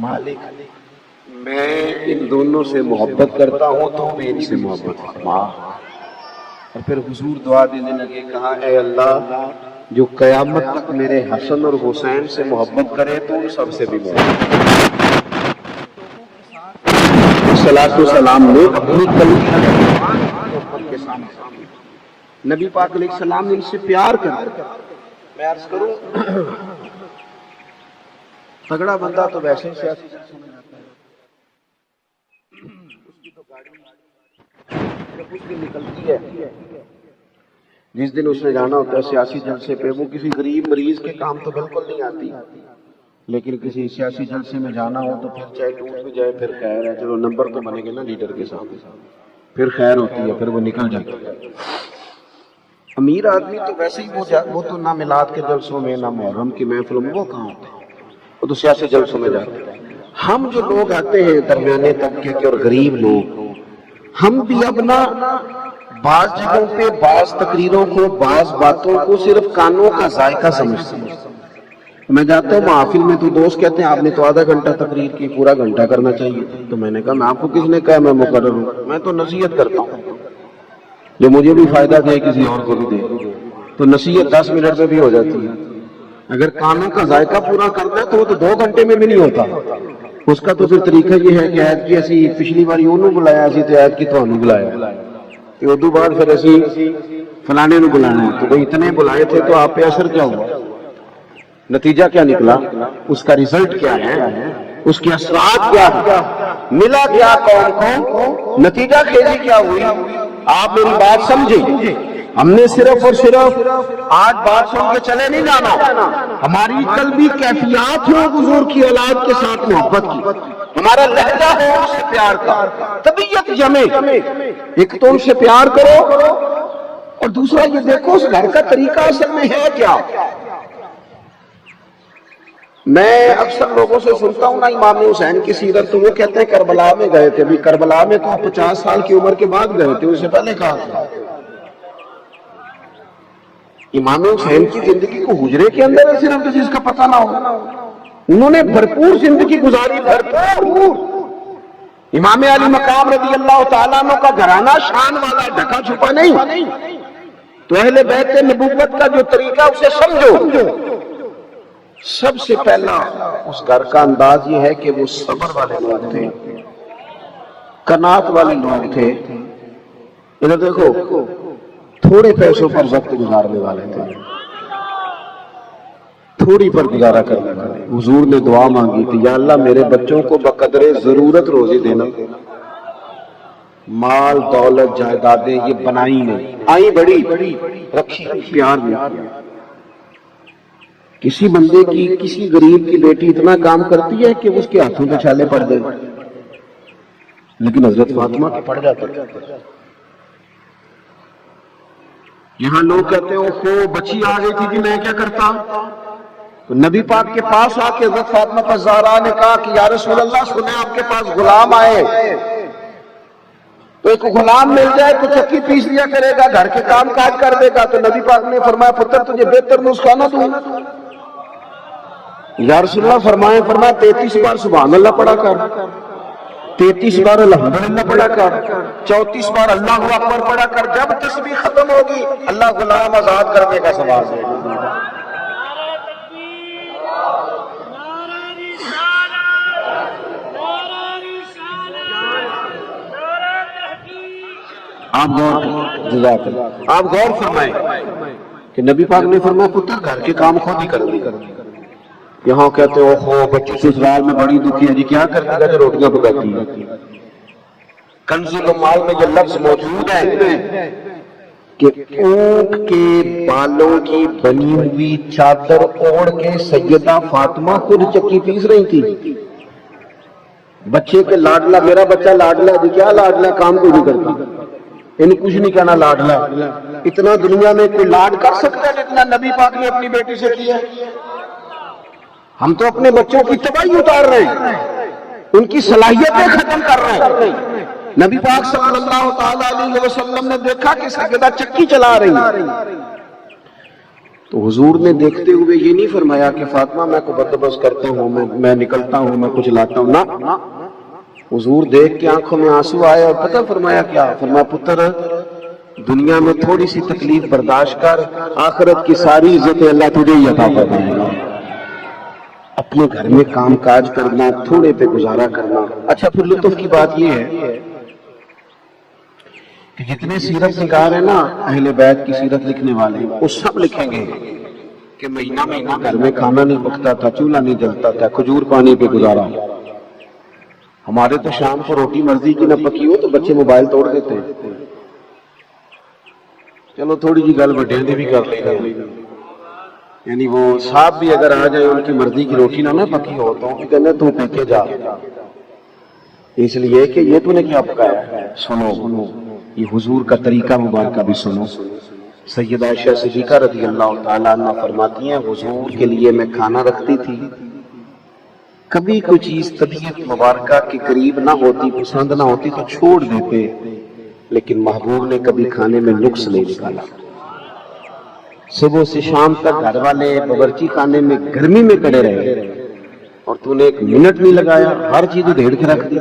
مالک میں ان دونوں سے محبت کرتا ہوں تو میں ان سے محبت فرما. اور پھر حضور دعا دینے لگے, کہا اے اللہ جو قیامت تک میرے حسن اور حسین سے محبت کرے تو ان سب سے بھی محبت. صلاۃ و سلام نے اپنی کلمی کے سامنے نبی پاک علیہ السلام نے ان سے پیار کر. میں عرض کروں تگڑا بندہ تو ویسے ہی سیاسی سمجھ آتا ہے. اس کی تو گاڑی جب اس کی نکلتی ہے, جس دن اس نے جانا ہوتا ہے سیاسی جلسے پہ, وہ کسی غریب مریض کے کام تو بالکل نہیں آتی, لیکن کسی سیاسی جلسے میں جانا ہو تو پھر چاہے ٹوٹ بھی جائے پھر خیر ہے, چلو نمبر تو بنے گے نا لیڈر کے سامنے, پھر خیر ہوتی ہے, پھر وہ نکل جاتی ہے. امیر آدمی تو ویسے ہی وہ تو نہ میلاد کے جلسوں میں نہ محرم کی محفلوں میں وہ کہاں ہوتے ہیں, وہ تو سیاسی جلسوں میں جاتے ہیں. ہم جو لوگ آتے ہیں درمیانے طبقے کے اور غریب لوگ, ہم بھی اپنا بعض جگہوں پہ بعض تقریروں کو بعض باتوں کو صرف کانوں کا ذائقہ سمجھتے ہیں. میں جاتا ہوں محافل میں تو دوست کہتے ہیں آپ نے تو آدھا گھنٹہ تقریر کی, پورا گھنٹہ کرنا چاہیے. تو میں نے کہا میں آپ کو کس نے کہا میں مقرر ہوں, میں تو نصیحت کرتا ہوں جو مجھے بھی فائدہ دے کسی اور کو بھی دے. تو نصیحت 10 منٹ میں بھی ہو جاتی ہے. اگر کانوں کا ذائقہ پورا کرنا ہے تو وہ تو 2 گھنٹے میں بھی نہیں ہوتا. اس کا تو پھر طریقہ یہ ہے کہ عید کی اسی پچھلی بار انہوں بلایا اسی تو عید کی تھانوں بلایا, ادو بعد پھر اسی فلانے نو بلانا ہے. تو بھئی اتنے بلائے تھے تو آپ پہ اثر کیا ہوا, نتیجہ کیا نکلا, اس کا ریزلٹ کیا ہے, اس کے اثرات کیا ہے, ملا کیا قوم کو, نتیجہ خیزی کیا ہوئی. آپ میری بات سمجھیں. ہم نے صرف اور صرف آج بات سن کے چلے نہیں جانا, ہماری قلبی کیفیات ہو حضور کی اولاد کے ساتھ محبت کی, ہمارا لہجہ ہو ان سے پیار کا, طبیعت جمے. ایک تو ان سے پیار کرو اور دوسرا یہ دیکھو اس گھر کا طریقہ اصل میں ہے کیا. میں اکثر لوگوں سے سنتا ہوں نا امام حسین کی سیرت, تو وہ کہتے ہیں کربلا میں گئے تھے. بھی کربلا میں تو 50 سال کی عمر کے بعد گئے تھے, اس سے پہلے کہا تھا. امام حسین کی زندگی کو حجرے کے اندر ہے صرف جس کا پتہ نہ ہو. انہوں نے بھرپور زندگی گزاری, بھرپور. امام علی مقام رضی اللہ تعالیٰ عنہ کا گھرانہ شان والا, ڈھکا چھپا نہیں. تو اہل بیت نبوت کا جو طریقہ اسے سمجھو. سب سے پہلا اس گھر کا انداز یہ ہے کہ وہ صبر والے لوگ تھے, قناعت والے لوگ تھے. ادھر دیکھو, تھوڑے پیسوں پر وقت گزارنے والے تھے, تھوڑی پر گزارا کرنے والے. حضور نے دعا مانگی تھی, یا اللہ میرے بچوں کو بقدر ضرورت روزی دینا. مال دولت جائیدادیں یہ بنائی نہیں, آئی بڑی رکھی پیار میں. کسی بندے کی کسی غریب کی بیٹی اتنا کام کرتی ہے کہ اس کے ہاتھوں پہ چھالے پڑ گئے, لیکن حضرت فاطمہ کے پڑ جاتے. یہاں لوگ کہتے ہیں خو بچی آ گئی تھی کہ میں کیا کرتا. تو نبی پاک کے پاس آ کے حضرت فاطمہ الزہرا نے کہا کہ یا رسول اللہ سنیں آپ کے پاس غلام آئے, تو ایک غلام مل جائے تو چکی پیس لیا کرے گا, گھر کے کام کاج کر دے گا. تو نبی پاک نے فرمایا پتر تجھے بہتر نسخہ نہ دوں. یا رسول اللہ فرمایا 33 بار سبحان اللہ پڑھا کر, 33 بار الحمدللہ پڑھا کر, 34 بار اللہ اکبر پڑھا کر. جب تسبیح ختم ہوگی اللہ غلام آزاد کرنے کا سوال ہے. آپ غور فرمائیں کہ نبی پاک نے فرمایا پتر گھر کے کام خود ہی کر لی. یہاں کہتے ہو خو بچی سسرال میں بڑی دکھی ہے جی, کیا کرنے کا جو روٹیاں پکاتی ہے. کنز المال میں یہ لفظ موجود ہے کہ اونٹ کے بالوں کی بنی ہوئی چادر اوڑھ کے سیدہ فاطمہ خود چکی پیس رہی تھی. بچے کے لاڈلا، میرا بچہ لاڈلا ہے، کیا لاڈلا ہے، کام کوئی نہیں کرتا، یعنی کچھ نہیں کہنا لاڈلا ہے۔ اتنا دنیا میں کوئی لاڈ کر سکتا ہے جتنا نبی پاک نے اپنی بیٹی سے کیا ہے؟ ہم تو اپنے بچوں کی تباہی اتار رہے ہیں، ان کی صلاحیتیں ختم کر رہے ہیں۔ نبی پاک صلی اللہ تعالی علیہ وسلم نے دیکھا کہ سیدہ چکی چلا رہی ہے، تو حضور نے دیکھتے ہوئے یہ نہیں فرمایا کہ فاطمہ میں کو بندوبست کرتا ہوں، میں نکلتا ہوں، میں کچھ لاتا ہوں، نہ، حضور دیکھ کے آنکھوں میں آنسو آئے اور پتہ فرمایا کیا؟ فرمایا پتر دنیا میں تھوڑی سی تکلیف برداشت کر، آخرت کی ساری عزتیں اللہ تجھے ہی عطا فرمائے گا۔ اپنے گھر میں کام کاج کرنا، تھوڑے پہ گزارا کرنا۔ اچھا پھر لطف کی بات یہ ہے کہ جتنے سیرت نگار ہیں نا، اہل بیت کی سیرت لکھنے والے، وہ سب لکھیں گے کہ مہینہ مہینہ گھر میں کھانا نہیں پکتا تھا، چولہا نہیں جلتا تھا، کھجور پانی پہ گزارا۔ ہمارے تو شام کو روٹی مرضی کی نہ پکی ہو تو بچے موبائل توڑ دیتے ہیں۔ چلو تھوڑی جی گل بڑھیں دی بھی کر لیں گے، یعنی وہ صاحب بھی اگر آ جائے ان کی مرضی کی روٹی نہ پکی ہو تو وہ کہنا تو پیکے جا، اس لیے کہ یہ تو نے کیا پکایا ہے، سنو یہ حضور کا طریقہ مبارکہ بھی سنو۔ سیدہ عائشہ صدیقہ رضی اللہ تعالیٰ عنہ فرماتی ہیں حضور کے لیے میں کھانا رکھتی تھی، کبھی کوئی چیز طبیعت مبارکہ کے قریب نہ ہوتی، پسند نہ ہوتی تو چھوڑ دیتے، لیکن محبوب نے کبھی کھانے میں نقص نہیں نکالا۔ صبح سے شام تک گھر والے باورچی خانے میں گرمی میں کڑے رہے اور تو نے ایک منٹ نہیں لگایا، ہر چیز ڈھیر کے رکھ دی۔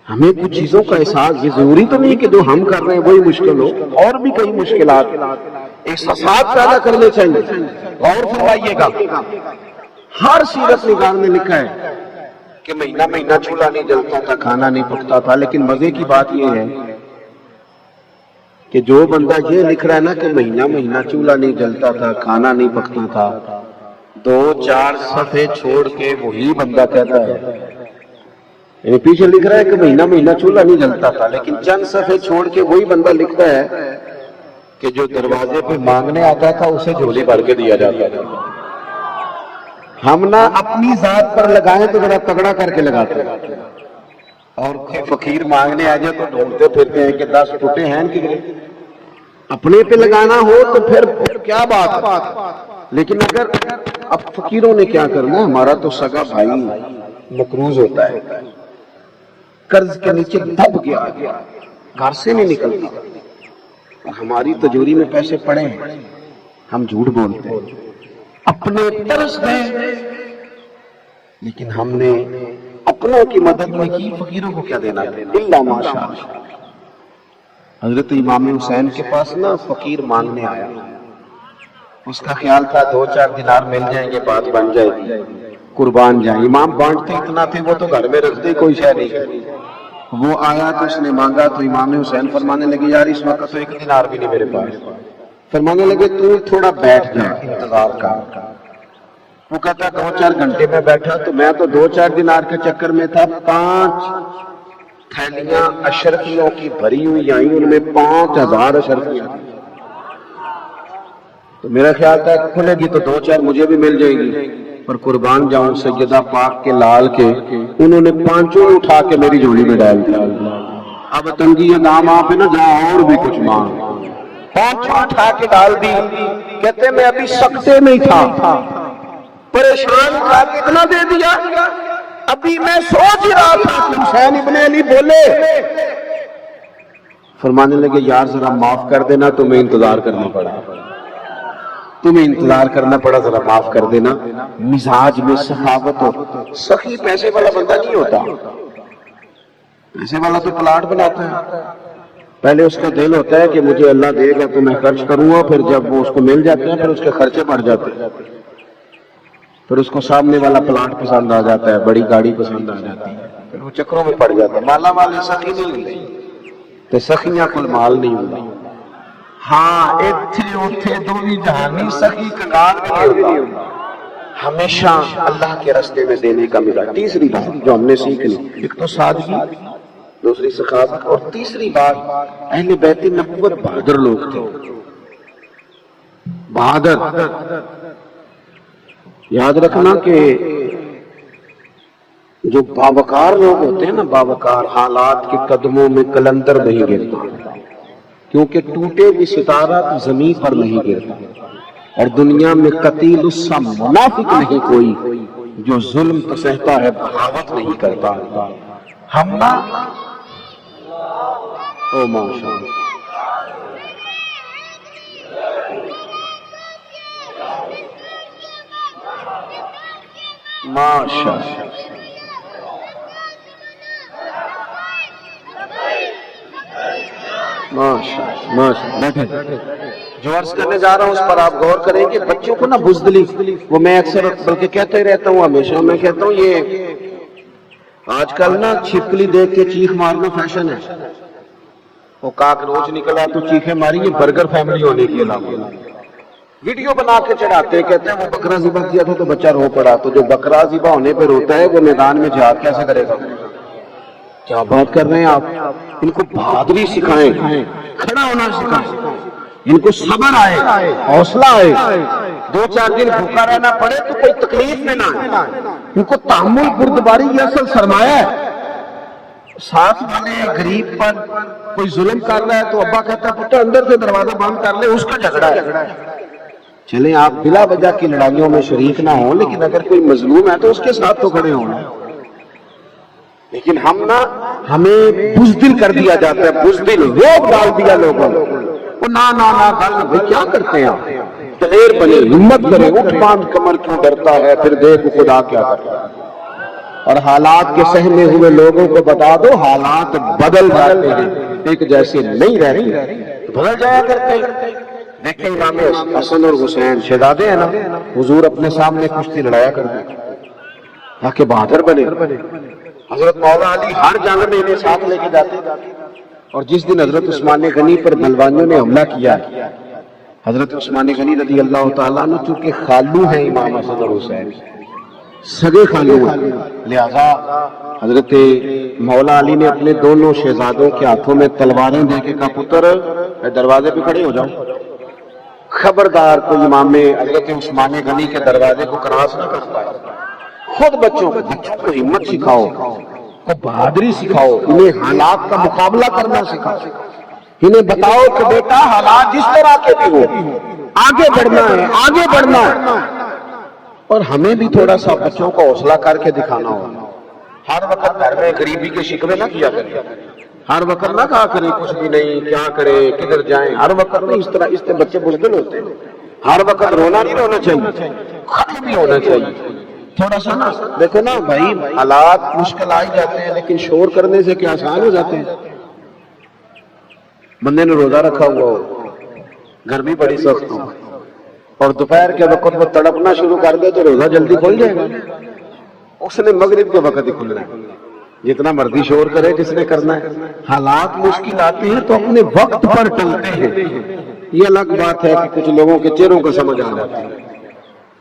ہمیں کچھ چیزوں کا احساس، یہ ضروری تو نہیں کہ جو ہم کر رہے ہیں وہی مشکل ہو، اور بھی کئی مشکلات احساسات پیدا کرنے چاہیے۔ اور فرمائیے گا ہر سیرت نگار نے لکھا ہے کہ مہینہ مہینہ چولہا نہیں جلتا تھا، کھانا نہیں پکتا تھا، لیکن مزے کی بات یہ ہے کہ جو بندہ یہ لکھ رہا ہے نا کہ مہینہ مہینہ چولہا نہیں جلتا تھا، کھانا نہیں پکتا تھا، 2-4 صفحے چھوڑ کے وہی بندہ کہتا ہے، یعنی پیچھے لکھ رہا ہے کہ مہینہ مہینہ چولہا نہیں جلتا تھا، لیکن چند صفحے چھوڑ کے وہی بندہ لکھتا ہے کہ جو دروازے پہ مانگنے آتا تھا اسے جھولی بھر کے دیا جاتا تھا۔ ہم نہ اپنی ذات پر لگائیں تو ذرا تگڑا کر کے لگاتے ہیں، اور کوئی فقیر مانگنے آ جائے تو ڈھونڈتے پھرتے ہیں کہ 10 ٹوٹے ہیں کہ اپنے پہ لگانا ہو تو پھر کیا بات ہے۔ لیکن اگر اب فقیروں نے کیا کرنا، ہمارا تو سگا بھائی مقروض ہوتا ہے، قرض کے نیچے دب گیا، گھر سے نہیں نکلتا، اور ہماری تجوری میں پیسے پڑے ہیں، ہم جھوٹ بولتے ہیں، اپنے طرز میں، لیکن ہم نے اپنوں کی مدد میں کی، فقیروں کو کیا دینا ہے؟ اللہ ماشاء اللہ۔ حضرت امام حسین کے پاس نا فقیر مانگنے آیا، اس کا خیال تھا 2-4 دینار مل جائیں گے، بات بن جائے گی، قربان جائیں۔ امام بانٹتے اتنا تھے، وہ تو گھر میں رکھتے کوئی شے نہیں۔ وہ آیا تو اس نے مانگا تو امام حسین فرمانے لگے یار اس وقت تو 1 دینار بھی نہیں میرے پاس۔ فرمانے لگے تو تھوڑا بیٹھ جا، انتظار کر۔ وہ کہتا 2-4 گھنٹے میں بیٹھا تو میں تو 2-4 دینار کے چکر میں تھا، 5 تھیلیاں اشرفیوں کی بھری ہوئی آئیں، ان میں 5000 اشرفیاں، تو میرا خیال تھا کھلے گی تو 2-4 مجھے بھی مل جائے گی، پر قربان جاؤں سیدہ پاک کے لال کے، انہوں نے 5 اٹھا کے میری جھولی میں ڈال دیا۔ اب تنگی دام آپ ہے نا، جہاں اور بھی کچھ مانگ، 5 اٹھا کے ڈال دی۔ کہتے میں ابھی سکتے میں تھا، پریشان تھا، کتنا دے دیا؟ ابھی میں سوچ رہا تھا کہ حسین ابن علی بولے۔ فرمانے لگے یار ذرا معاف کر دینا، تمہیں انتظار کرنا پڑا، تمہیں انتظار کرنا پڑا، ذرا معاف کر دینا۔ مزاج میں سخاوت ہو، سخی پیسے والا بندہ نہیں ہوتا، پیسے والا تو پلاٹ بناتا ہے، پہلے اس کا دل ہوتا ہے کہ مجھے اللہ دے گا تو میں خرچ کروں گا، پھر جب وہ اس کو مل جاتے ہیں پھر اس کے خرچے بڑھ جاتے ہیں، پھر اس کو سامنے والا پلاٹ پسند آ جاتا ہے، بڑی گاڑی پسند آ جاتی ہے، پھر وہ چکروں میں پڑ جاتا ہے۔ مالا والے سخی نہیں ہوتے تے سخیاں کل مال نہیں ہوتا۔ ہاں ایتھے اوتھے دووی جہانی سخی کنگال نہیں ہوتا، ہمیشہ اللہ کے راستے میں دینے کا مزاج۔ تیسری بات جو ہم نے سیکھ لی، ایک تو سادگی، دوسری سخاوت، اور تیسری بات اہل بیت نبوت بہادر لوگ تھے، بہادر۔ یاد رکھنا کہ جو باوقار لوگ ہوتے ہیں نا، باوقار، حالات کے قدموں میں قلندر نہیں گرتا، کیونکہ ٹوٹے ہوئے ستارہ زمین پر نہیں گرتا، اور دنیا میں قتیل اس سا منافق نہیں کوئی جو ظلم تو سہتا ہے بغاوت نہیں کرتا۔ ہم نا او ماشاء اللہ، ماشاء اللہ، ماشاء اللہ، جو عرض کرنے جا رہا ہوں اس پر آپ غور کریں کہ بچوں کو نا بزدلی، وہ میں اکثر بلکہ کہتے ہی رہتا ہوں، ہمیشہ میں کہتا ہوں یہ آج کل نا چھپکلی دیکھ کے چیخ مارنا فیشن ہے، وہ کاکروچ نکلا تو چیخیں ماری، یہ برگر فیملی ہونے کی علامت، ویڈیو بنا کے چڑھاتے ہیں، کہتے ہیں وہ بکرا ذبح کیا تھا تو بچہ رو پڑا، تو جو بکرا ذبح ہونے پہ روتا ہے وہ میدان میں جہاد کیسے کرے گا؟ کیا بات کر رہے ہیں آپ؟ ان کو بہادری سکھائیں، کھڑا ہونا سکھائیں، ان کو صبر آئے، حوصلہ آئے، 2-4 دن بھوکا رہنا پڑے تو کوئی تکلیف میں نہ آئے، ان کو تحمل بردباری یہ اصل سرمایہ ہے۔ ساتھ والے غریب پر کوئی ظلم کر رہا ہے تو ابا کہتا ہے پتر اندر سے دروازہ بند کر لے، اس کا جھگڑا ہے۔ چلیں آپ بلا وجہ کی لڑائیوں میں شریک نہ ہوں، لیکن اگر کوئی مظلوم ہے تو اس کے ساتھ تو کھڑے ہوں۔ لیکن ہم نا، ہمیں بزدل کر دیا جاتا ہے، بزدل روب ڈال دیا لوگوں نے، وہ نا کیا کرتے ہیں آپ؟ دلیر بنے، ہمت کرے، اٹھ باندھ کمر کیوں ڈرتا ہے، پھر دیکھ خدا کیا کرتا ہے۔ اور حالات کے سہمے ہوئے لوگوں کو بتا دو حالات بدل جاتے ہیں، ایک جیسے نہیں رہتے، بدل جایا کرتے ہیں۔ دیکھیں امام حسن اور حسین شہزادے ہیں نا، حضور اپنے سامنے کشتی لڑایا کرتے تاکہ بہادر بنے۔ حضرت مولا علی ہر جنگ میں انہیں ساتھ لے کے جاتے، اور جس دن حضرت عثمان غنی پر بلوانیوں نے حملہ کیا، حضرت عثمان غنی رضی اللہ تعالیٰ عنہ چونکہ خالو ہیں امام حسن اور حسین، سگے خالو ہیں، لہذا حضرت مولا علی نے اپنے دونوں شہزادوں کے ہاتھوں میں تلواریں دے کے کہا پتر دروازے پہ کھڑے ہو جاؤ، خبردار کوئی امام حضرت عثمان غنی کے دروازے کو کراس نہ کر پائے۔ خود بچوں کو ہمت سکھاؤ، کو بہادری سکھاؤ، انہیں حالات کا مقابلہ کرنا سکھاؤ، انہیں بتاؤ کہ بیٹا حالات جس طرح کے بھی ہو آگے بڑھنا ہے، آگے بڑھنا ہے۔ اور ہمیں بھی تھوڑا سا بچوں کو حوصلہ کر کے دکھانا ہوگا۔ ہر وقت گھر میں غریبی کے شکوے نہ کیا کریں، ہر وقت نہ کہا کریں کچھ بھی نہیں، کیا کریں، کدھر جائیں، ہر وقت نہیں، اس طرح اس سے بچے بزدل ہوتے ہیں۔ ہر وقت رونا نہیں رونا چاہیے، خط بھی ہونا چاہیے تھوڑا سا نا۔ دیکھو نا بھائی، حالات مشکل آ جاتے ہیں لیکن شور کرنے سے کیا آسان ہو جاتے ہیں۔ بندے نے روزہ رکھا ہوا ہو، گرمی بڑی سخت ہو، اور دوپہر کے وقت وہ تڑپنا شروع کر دے تو روزہ جلدی کھل جائے گا؟ اس نے مغرب کے وقت ہی کھلنا ہے، جتنا مرضی شور کرے جس نے کرنا ہے۔ حالات مشکل آتے ہیں تو اپنے وقت پر ٹلتے ہیں، یہ الگ بات ہے کہ کچھ لوگوں کے چہروں کو سمجھ آ جاتی ہے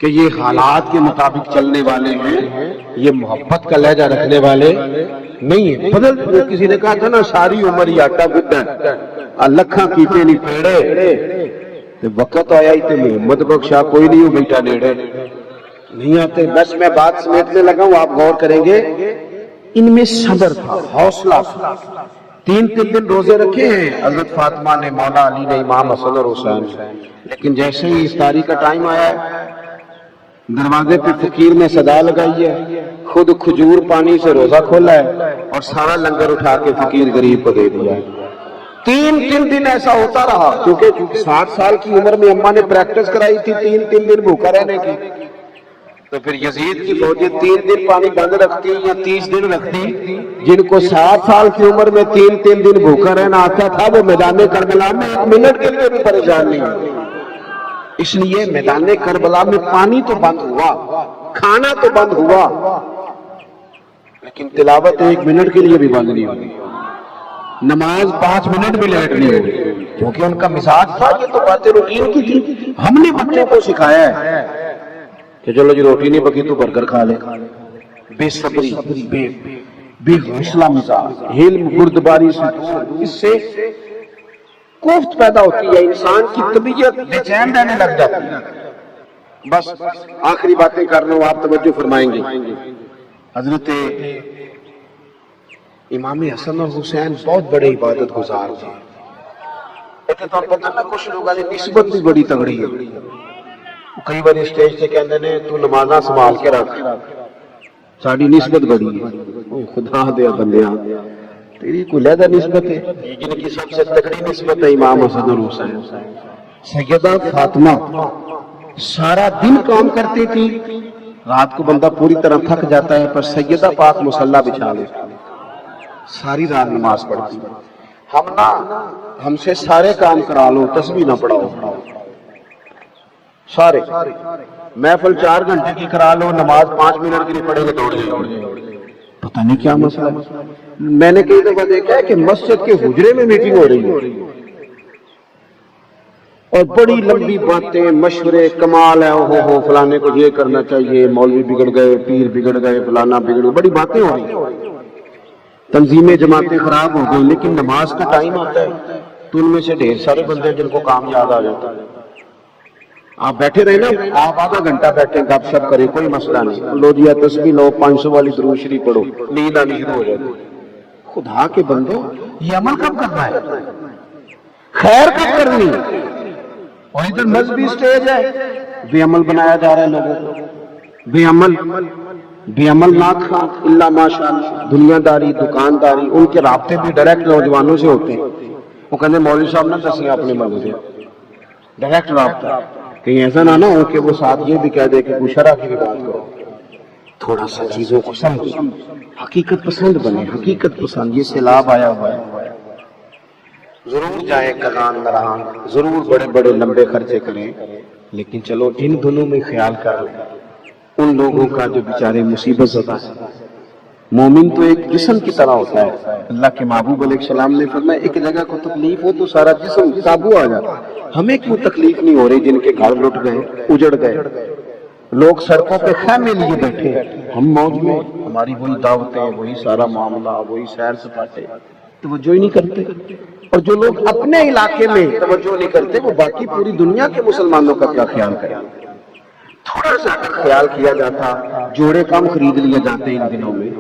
کہ یہ حالات کے مطابق چلنے والے ہیں، یہ محبت کا لہجہ رکھنے والے نہیں ہیں۔ بدل کسی نے کہا تھا نا ساری عمر ہی آٹا گڈا لکھاں کیتے نہیں پیڑے، وقت آیا ہی تے محمد بخشا کوئی نہیں ہو بیٹا نیڑے نہیں آتے۔ بس میں بات سمیٹنے لگا ہوں، آپ غور کریں گے ان میں صبر تھا، حوصلہ تھا۔ 3 دن روزے رکھے ہیں حضرت فاطمہ نے، مولا علی نے، امام حسن اور حسین، لیکن جیسے ہی افطاری کا ٹائم آیا ہے، دروازے پہ فقیر نے صدا لگائی ہے، خود کھجور پانی سے روزہ کھولا ہے اور سارا لنگر اٹھا کے فقیر غریب کو دے دیا ہے۔ 3 دن ایسا ہوتا رہا، کیونکہ 60 سال کی عمر میں اماں نے پریکٹس کرائی تھی 3 دن بھوکا رہنے کی۔ تو پھر یزید کی فوجیں 3 دن پانی بند رکھتی یا 30 دن رکھتی، جن کو 60 سال کی عمر میں 3 دن بھوکا رہنا آتا تھا وہ میدان کربلا میں 1 منٹ کے لیے بھی پریشان نہیں ہوئی۔ اس لیے میدان کربلا میں پانی تو بند ہوا، کھانا تو بند ہوا، لیکن تلاوت 1 منٹ کے لیے بھی بند نہیں ہوئی، نماز 5 منٹ بھی لیٹ نہیں ہوئی، کیونکہ ان کا مزاج تھا۔ یہ تو باتیں روٹین کی تھی۔ ہم نے بچوں کو سکھایا ہے کہ چلو جی روٹی نہیں پکی تو برگر کھا لے، بے صبری، بے حوصلہ مزاج، حلم بردباری سے اس سے کوفت پیدا ہوتی ہے، انسان کی طبیعت بے چین رہنے لگ جاتی ہے۔ بس آخری باتیں کر رہا ہوں، آپ توجہ فرمائیں گے۔ حضرت امام حسن اور حسین بہت بڑے عبادت گزار تھے. تو پتہ نہ کچھ لوگوں کی نسبت بھی بڑی تگڑی ہے. کئی بار اسٹیج سے کہتے ہیں تو نمازاں سنبھال کے رکھ، ساری نسبت بڑی ہے. خدا دیا بندیاں تیری کوئی علیحدہ نسبت ہے، جن کی سب سے تگڑی نسبت ہے امام حسن اور حسین. سیدہ فاطمہ سارا دن کام کرتی تھی، رات کو بندہ پوری طرح تھک جاتا ہے، پر سیدہ پاک مصلی بچھا لے ساری رات نماز پڑھتی. ہم سے سارے کام کرا لو، تسبیح نہ پڑھاؤ. سارے محفل 4 گھنٹے کی کرا لو، نماز 5 منٹ کے لیے پڑھے گے دوڑ جائے. پتہ نہیں کیا مسئلہ ہے. میں نے کئی دفعہ دیکھا ہے کہ مسجد کے حجرے میں میٹنگ ہو رہی ہے اور بڑی لمبی باتیں، مشورے، کمال ہے، ہو فلانے کو یہ کرنا چاہیے، مولوی بگڑ گئے، پیر بگڑ گئے، فلانا بگڑ گئے، بڑی باتیں ہو رہی ہیں، تنظیمیں جماعتیں خراب ہو گئی. لیکن نماز کا ٹائم آتا ہے تو ان میں سے ڈھیر سارے بندے جن کو کام یاد آ جاتا ہے. آپ بیٹھے رہے نا، آپ آدھا گھنٹہ بیٹھے گپ شپ کریں، کوئی مسئلہ نہیں. لو جی تسبیح لو، 500 والی درود شریف پڑھو، نیند آنی شروع ہو جاتی. خدا کے بندو، یہ عمل کب کرنا ہے؟ خیر کب کرنی؟ اور ادھر مذہبی اسٹیج ہے، بے عمل بنایا جا رہا ہے لوگوں کو. بے عمل نہ کھا اللہ ماشاء اللہ. دنیا داری، دکانداری، ان کے رابطے بھی ڈائریکٹ نوجوانوں سے ہوتے ہیں. وہ کہتے ہیں مولوی صاحب نہ دسیں اپنے مرض سے، ڈائریکٹ رابطہ. کہیں ایسا نہ ہو کہ وہ ساتھ یہ بھی کہہ دے کہ کوئی شرع کی بھی بات کرو. تھوڑا سا چیزوں کو سمجھیں، حقیقت پسند بنے، حقیقت پسند. یہ سیلاب آیا ہوا ہے، ضرور جائیں کلان نران، ضرور بڑے بڑے لمبے خرچے کریں، لیکن چلو ان دنوں میں خیال کر لیں ان لوگوں کا جو بیچارے مصیبت زدہ ہے. مومن تو ایک جسم کی طرح ہوتا ہے. اللہ کے محبوب علیہ السلام نے فرمایا ایک جگہ کو تکلیف ہو تو سارا جسم قابو آ جاتا. ہمیں کیوں تکلیف نہیں ہو رہی جن کے گھر لٹ گئے، اجڑ گئے، لوگ سڑکوں پہ خیمے لیے بیٹھے، ہم موج میں، ہماری وہی دعوتیں، وہی سارا معاملہ، وہی سیر سپاٹے، توجہ ہی نہیں کرتے. اور جو لوگ اپنے علاقے میں توجہ نہیں کرتے وہ باقی پوری دنیا کے مسلمانوں کا کیا خیال کریں؟ تھوڑا سا خیال کیا جاتا، جوڑے کم خرید لیے جاتے ان دنوں میں.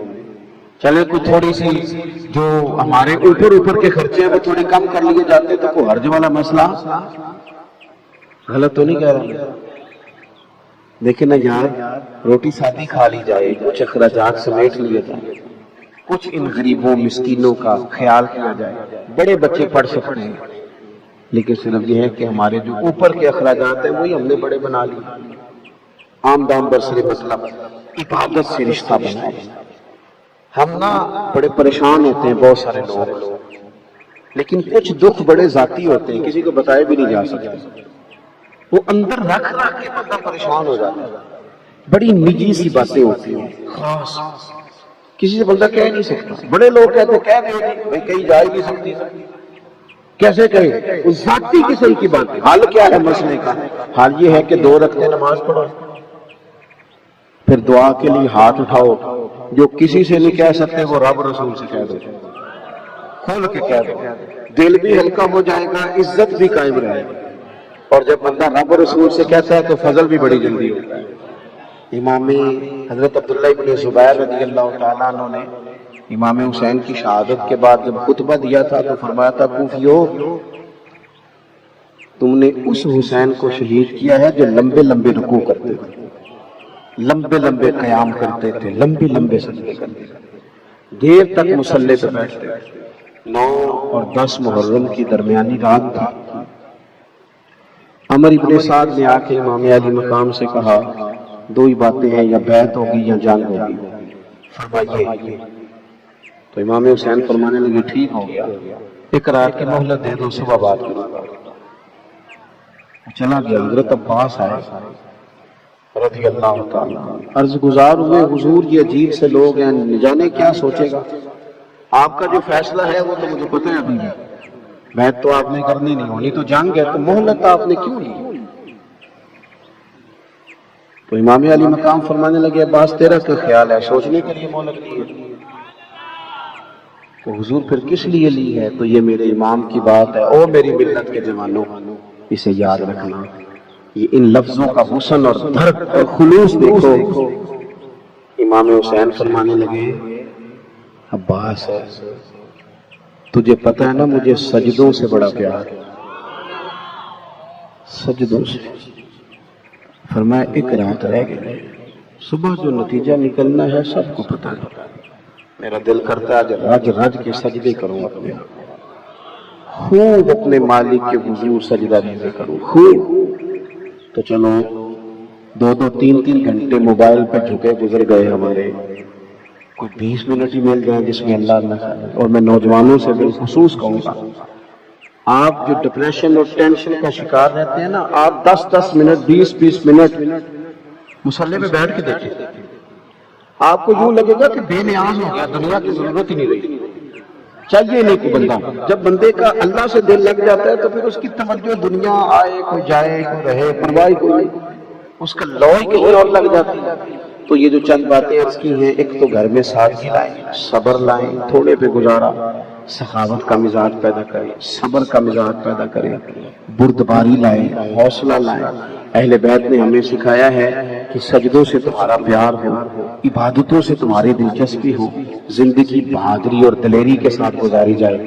چلے کوئی تھوڑی سی جو ہمارے اوپر کے خرچے ہیں وہ تھوڑے کم کر لیے جاتے تو کوئی حرج والا مسئلہ. غلط تو نہیں کہہ رہا؟ لیکن یار روٹی سادی کھا لی جائے، کچھ اخراجات سمیٹ لیے جائے، کچھ ان غریبوں مسکینوں کا خیال کیا جائے. بڑے بچے پڑھ سکتے ہیں، لیکن صرف یہ ہے کہ ہمارے جو اوپر کے اخراجات ہیں وہی ہم نے بڑے بنا لیے. آمدان برسر مطلب عبادت سے رشتہ بنائے. ہم نا بڑے پریشان ہوتے ہیں بہت سارے لوگ، لیکن کچھ دکھ بڑے ذاتی ہوتے ہیں، کسی کو بتائے بھی نہیں جا سکتے. وہ اندر رکھ کے بندہ پریشان ہو جاتا ہے. بڑی نجی سی باتیں ہوتی ہیں، خاص کسی سے بندہ کہہ نہیں سکتا. بڑے لوگ کہتے ہیں کہہ دے بھائی کہیں جا ہی نہیں سکتی، کیسے کہیں؟ اس ذاتی قسم کی بات. حل کیا ہے مسئلے کا؟ حل یہ ہے کہ 2 رکعتیں نماز پڑھو، پھر دعا کے لیے ہاتھ اٹھاؤ. جو کسی سے نہیں کہہ سکتے وہ رب رسول سے کہہ دو، کھول کے کہہ دو. دل بھی ہلکا ہو جائے گا، عزت بھی قائم رہے گی. اور جب بندہ رب رسول سے کہتا ہے تو فضل بھی بڑی جلدی ہوتا ہے. امام حضرت عبداللہ ابن زبیر رضی اللہ تعالیٰ عنہ نے امام حسین کی شہادت کے بعد جب خطبہ دیا تھا تو فرمایا تھا کوفیو، تم نے اس حسین کو شہید کیا ہے جو لمبے لمبے رکوع کرتے تھے، لمبے لمبے قیام کرتے تھے، لمبے لمبے سجدے کرتے تھے، دیر تک مصلی پہ بیٹھتے تھے. 9 اور 10 محرم کی درمیانی رات تھی. عمر ابن سعد نے آ کے امام علی مقام سے کہا 2 ہی باتیں ہیں، یا بیعت ہوگی یا جنگ ہوگی، فرمائیے. تو امام حسین فرمانے لگے ٹھیک ہو گیا، 1 رات کی مہلت دے دو، صبح بات کروں گا. چلا گیا. حضرت عباس آئے رضی اللہ تعالیٰ عرض گزار ہوئے، حضور یہ عجیب سے لوگ ہیں، نہ جانے کیا سوچے گا. آپ کا جو فیصلہ ہے وہ تو مجھے پتہ ہے، ابھی بیعت تو آپ نے کرنی نہیں، ہونی تو جنگ ہے، تو مہلت آپ نے کیوں لی؟ تو امام علی مقام فرمانے لگے عباس تیرا کیا خیال ہے، سوچنے کے لیے مہلت لی ہے؟ تو حضور پھر کس لیے لی ہے؟ تو یہ میرے امام کی بات ہے، او میری ملت کے جوانوں، اسے یاد رکھنا. یہ ان لفظوں کا حسن اور درد اور خلوص دیکھو. امام حسین فرمانے لگے عباس ہے تجھے پتہ ہے نا مجھے سجدوں سے بڑا پیار ہے، سجدوں سے۔ فرمایا ایک رات رہ گئی، صبح جو نتیجہ نکلنا ہے سب کو پتہ ہے، میرا دل کرتا ہے آج رج رج کے سجدے کروں اپنے خوب اپنے مالک کے حضور سجدہ ریزے کروں خوب۔ تو چلو 2-3 گھنٹے موبائل پہ جھکے گزر گئے ہمارے، کوئی 20 منٹ ہی مل جائیں جس میں اللہ نہ کرے۔ اور میں نوجوانوں سے بالخصوص کہوں گا، آپ جو ڈپریشن اور ٹینشن کا شکار رہتے ہیں نا، آپ 10 منٹ 20 منٹ مصلی پہ بیٹھ کے دیکھیں، آپ کو یوں لگے گا کہ بے نیاز ہو گیا، دنیا کی ضرورت ہی نہیں رہی، چاہیے نہیں کوئی بندہ۔ جب بندے کا اللہ سے دل لگ جاتا ہے تو پھر اس کی توجہ دنیا آئے کوئی جائے کوئی رہے پرواہ کوئی نہیں، اس کا لو ہی کہیں اور لگ جاتی ہے۔ تو یہ جو چند باتیں عرض کی ہیں، ایک تو گھر میں سادگی لائیں، صبر لائیں، تھوڑے پہ گزارا، سخاوت کا مزاج پیدا کریں، صبر کا مزاج پیدا کریں، بردباری لائیں، حوصلہ لائیں۔ اہل بیت نے ہمیں سکھایا ہے کہ سجدوں سے تمہارا پیار ہو، عبادتوں سے تمہاری دلچسپی ہو، زندگی بہادری اور دلیری کے ساتھ گزاری جائے۔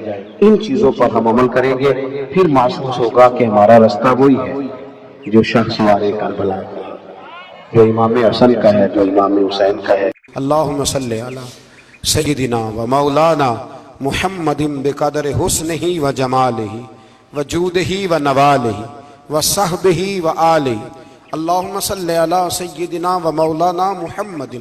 ان چیزوں پر ہم عمل کریں گے، پھر محسوس ہوگا کہ ہمارا رستہ وہی ہے جو شخص ہمارے کربلا کا ہے، جو امام حسن کا ہے، جو امام حسین کا ہے۔ اللہم صلی علی سیدنا و مولانا محمد بقدر حسنہ و جمالہ و جودہ و نوالہ و صحبہ و آلہ۔ اللہم صلی علی سیدنا و مولانا محمد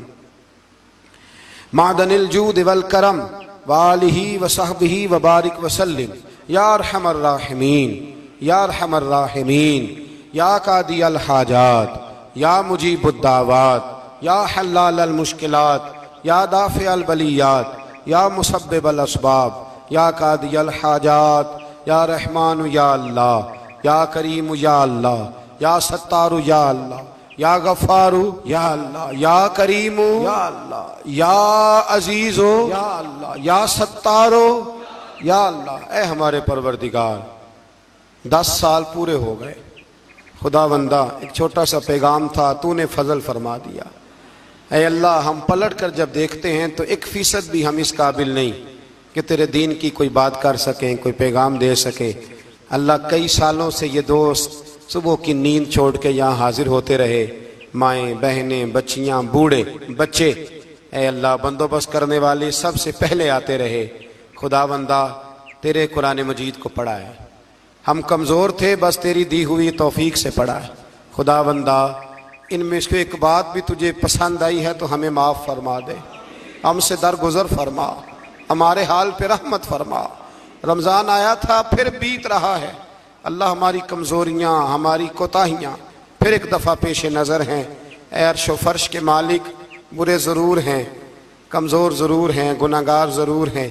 معدن الجود والکرم و آلہ و صحبہ و بارک وسلم یا ارحم الراحمین یا ارحم الراحمین یا قاضی الحاجات یا مجیب الدعوات یا حلال المشکلات یا دافع البلیات یا مسبب الاسباب یا قاضی الحاجات یا رحمان یا اللہ یا کریم یا اللہ یا ستار یا اللہ یا غفار یا اللہ یا کریم یا اللہ یا عزیز یا اللہ یا ستار یا اللہ۔ اے ہمارے پروردگار، 10 سال پورے ہو گئے، خدا بندہ ایک چھوٹا سا پیغام تھا، تو نے فضل فرما دیا۔ اے اللہ، ہم پلٹ کر جب دیکھتے ہیں تو 1% بھی ہم اس قابل نہیں کہ تیرے دین کی کوئی بات کر سکیں، کوئی پیغام دے سکیں۔ اللہ، کئی سالوں سے یہ دوست صبح کی نیند چھوڑ کے یہاں حاضر ہوتے رہے، مائیں بہنیں بچیاں بوڑھے بچے، اے اللہ بندوبست کرنے والے سب سے پہلے آتے رہے۔ خدا بندہ تیرے قرآن مجید کو پڑھا ہے، ہم کمزور تھے، بس تیری دی ہوئی توفیق سے پڑھا ہے۔ خدا بندہ ان میں سے ایک بات بھی تجھے پسند آئی ہے تو ہمیں معاف فرما دے، ہم سے درگزر فرما، ہمارے حال پہ رحمت فرما۔ رمضان آیا تھا پھر بیت رہا ہے، اللہ ہماری کمزوریاں ہماری کوتاہیاں پھر ایک دفعہ پیش نظر ہیں۔ اے عرش و فرش کے مالک، برے ضرور ہیں، کمزور ضرور ہیں، گناہگار ضرور ہیں،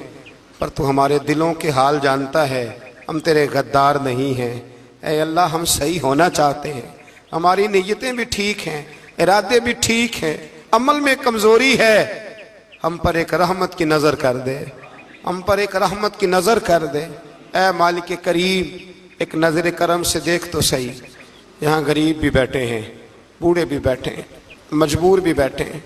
پر تو ہمارے دلوں کے حال جانتا ہے، ہم تیرے غدار نہیں ہیں۔ اے اللہ، ہم صحیح ہونا چاہتے ہیں، ہماری نیتیں بھی ٹھیک ہیں، ارادے بھی ٹھیک ہیں، عمل میں کمزوری ہے، ہم پر ایک رحمت کی نظر کر دے، ہم پر ایک رحمت کی نظر کر دے۔ اے مالک کریم، ایک نظر کرم سے دیکھ تو صحیح، یہاں غریب بھی بیٹھے ہیں، بوڑھے بھی بیٹھے ہیں، مجبور بھی بیٹھے ہیں،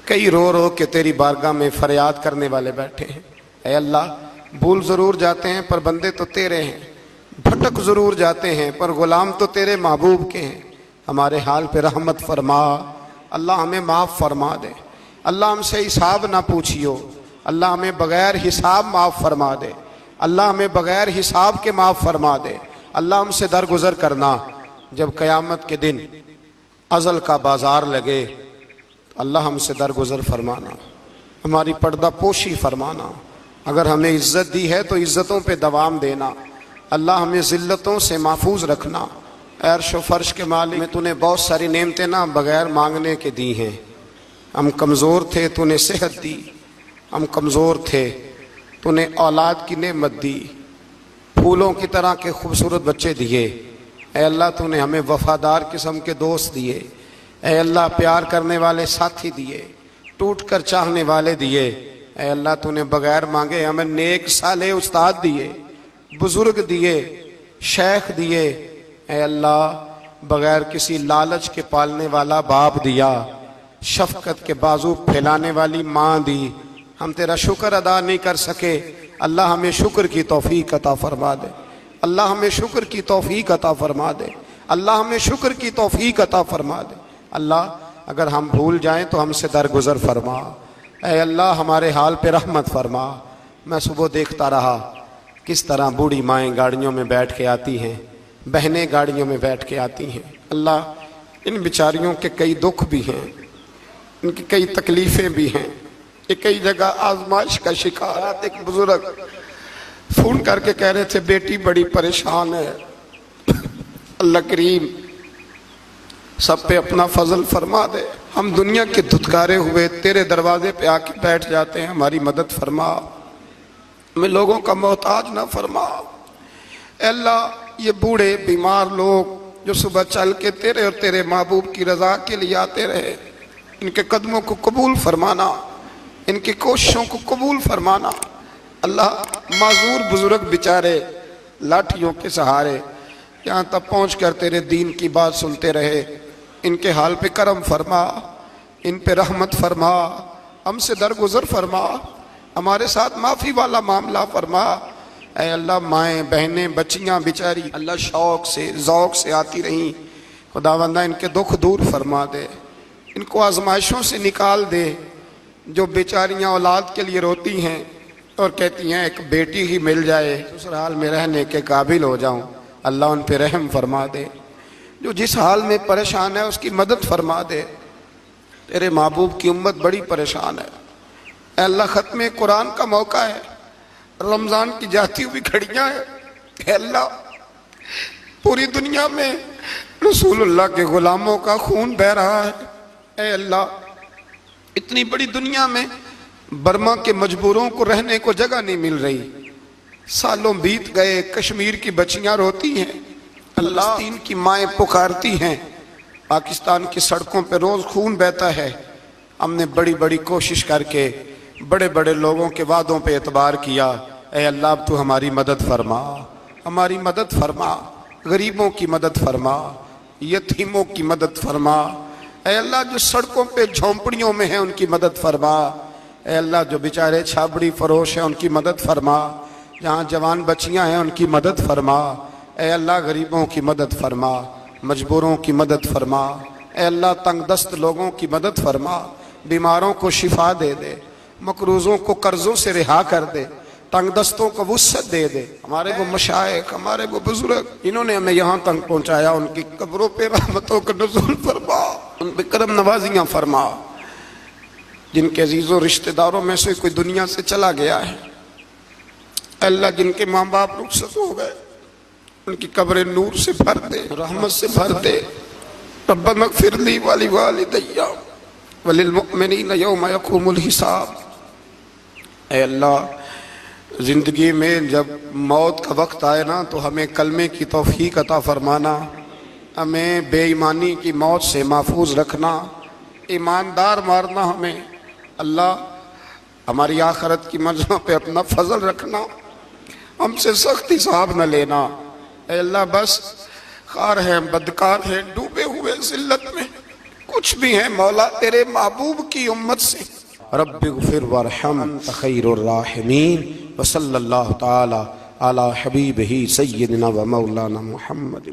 کئی رو رو کے تیری بارگاہ میں فریاد کرنے والے بیٹھے ہیں۔ اے اللہ، بھول ضرور جاتے ہیں پر بندے تو تیرے ہیں، بھٹک ضرور جاتے ہیں پر غلام تو تیرے محبوب کے ہیں۔ ہمارے حال پہ رحمت فرما، اللہ ہمیں معاف فرما دے، اللہ ہم سے حساب نہ پوچھیو، اللہ ہمیں بغیر حساب معاف فرما دے، اللہ ہمیں بغیر حساب کے معاف فرما دے، اللہ ہم سے درگزر کرنا۔ جب قیامت کے دن ازل کا بازار لگے تو اللہ ہم سے درگزر فرمانا، ہماری پردہ پوشی فرمانا، اگر ہمیں عزت دی ہے تو عزتوں پہ دوام دینا، اللہ ہمیں ذلتوں سے محفوظ رکھنا۔ اے عرش و فرش کے مالک، میں تو نے بہت ساری نعمتیں نہ بغیر مانگنے کے دی ہیں، ہم کمزور تھے تو نے صحت دی، ہم کمزور تھے تو نے اولاد کی نعمت دی، پھولوں کی طرح کے خوبصورت بچے دیے۔ اے اللہ، تو نے ہمیں وفادار قسم کے دوست دیے، اے اللہ پیار کرنے والے ساتھی دیے، ٹوٹ کر چاہنے والے دیے۔ اے اللہ، تو نے بغیر مانگے ہمیں نیک صالح استاد دیے، بزرگ دیے، شیخ دیے۔ اے اللہ، بغیر کسی لالچ کے پالنے والا باپ دیا، شفقت کے بازو پھیلانے والی ماں دی، ہم تیرا شکر ادا نہیں کر سکے، اللہ ہمیں شکر کی توفیق عطا فرما دے، اللہ ہمیں شکر کی توفیق عطا فرما دے، اللہ ہمیں شکر کی توفیق عطا فرما دے۔ اللہ اگر ہم بھول جائیں تو ہم سے درگزر فرما، اے اللہ ہمارے حال پہ رحمت فرما۔ میں صبح دیکھتا رہا کس طرح بوڑھی مائیں گاڑیوں میں بیٹھ کے آتی ہیں، بہنیں گاڑیوں میں بیٹھ کے آتی ہیں۔ اللہ ان بیچاریوں کے کئی دکھ بھی ہیں، ان کی کئی تکلیفیں بھی ہیں، یہ کئی جگہ آزمائش کا شکار۔ ایک بزرگ فون کر کے کہہ رہے تھے بیٹی بڑی پریشان ہے، اللہ کریم سب پہ اپنا فضل فرما دے، ہم دنیا کے دھتکارے ہوئے تیرے دروازے پہ آ کے بیٹھ جاتے ہیں، ہماری مدد فرما، ہمیں لوگوں کا محتاج نہ فرما۔ اے اللہ یہ بوڑھے بیمار لوگ جو صبح چل کے تیرے اور تیرے محبوب کی رضا کے لیے آتے رہے، ان کے قدموں کو قبول فرمانا، ان کی کوششوں کو قبول فرمانا۔ اللہ معذور بزرگ بیچارے لاٹھیوں کے سہارے یہاں تک پہنچ کر تیرے دین کی بات سنتے رہے، ان کے حال پہ کرم فرما، ان پہ رحمت فرما، ہم سے درگزر فرما، ہمارے ساتھ معافی والا معاملہ فرما۔ اے اللہ مائیں بہنیں بچیاں بیچاری اللہ شوق سے ذوق سے آتی رہیں، خداوندہ ان کے دکھ دور فرما دے، ان کو آزمائشوں سے نکال دے۔ جو بیچاریاں اولاد کے لیے روتی ہیں اور کہتی ہیں ایک بیٹی ہی مل جائے سسرال میں رہنے کے قابل ہو جاؤں، اللہ ان پہ رحم فرما دے۔ جو جس حال میں پریشان ہے اس کی مدد فرما دے، تیرے محبوب کی امت بڑی پریشان ہے۔ اے اللہ ختم قرآن کا موقع ہے، رمضان کی جاتی ہوئی گھڑیاں ہیں، اے اللہ پوری دنیا میں رسول اللہ کے غلاموں کا خون بہہ رہا ہے۔ اے اللہ اتنی بڑی دنیا میں برما کے مجبوروں کو رہنے کو جگہ نہیں مل رہی، سالوں بیت گئے، کشمیر کی بچیاں روتی ہیں، اللہ فلسطین کی مائیں پکارتی ہیں، پاکستان کی سڑکوں پہ روز خون بہتا ہے۔ ہم نے بڑی بڑی کوشش کر کے بڑے بڑے لوگوں کے وعدوں پہ اعتبار کیا، اے اللہ اب تو ہماری مدد فرما، ہماری مدد فرما، غریبوں کی مدد فرما، یتیموں کی مدد فرما۔ اے اللہ جو سڑکوں پہ جھونپڑیوں میں ہیں ان کی مدد فرما، اے اللہ جو بیچارے چھابڑی فروش ہیں ان کی مدد فرما، جہاں جوان بچیاں ہیں ان کی مدد فرما۔ اے اللہ غریبوں کی مدد فرما، مجبوروں کی مدد فرما، اے اللہ تنگ دست لوگوں کی مدد فرما، بیماروں کو شفا دے دے، مقروضوں کو قرضوں سے رہا کر دے، تنگ دستوں کو وسعت دے دے۔ ہمارے وہ مشائخ، ہمارے وہ بزرگ انہوں نے ہمیں یہاں تک پہنچایا، ان کی قبروں پہ رحمتوں کا نزول فرما، ان پہ کرم نوازیاں فرما۔ جن کے عزیزوں رشتہ داروں میں سے کوئی دنیا سے چلا گیا ہے، اللہ جن کے ماں باپ رخصت ہو گئے ان کی قبریں نور سے بھر دے، رحمت سے بھر دے۔ ربنا اغفر لی ولوالدی وللمؤمنین یوم یقوم الحساب۔ اے اللہ زندگی میں جب موت کا وقت آئے نا تو ہمیں کلمے کی توفیق عطا فرمانا، ہمیں بے ایمانی کی موت سے محفوظ رکھنا، ایماندار مارنا ہمیں۔ اللہ ہماری آخرت کی منزلوں پہ اپنا فضل رکھنا، ہم سے سخت حساب نہ لینا۔ اے اللہ بس خار ہیں، بدکار ہیں، ڈوبے ہوئے ذلت میں کچھ بھی ہیں، مولا تیرے محبوب کی امت سے رب اغفر وارحم انت خیر الراحمین۔ وصلی اللہ تعالی علی حبیبہ سیدنا و مولانا محمد۔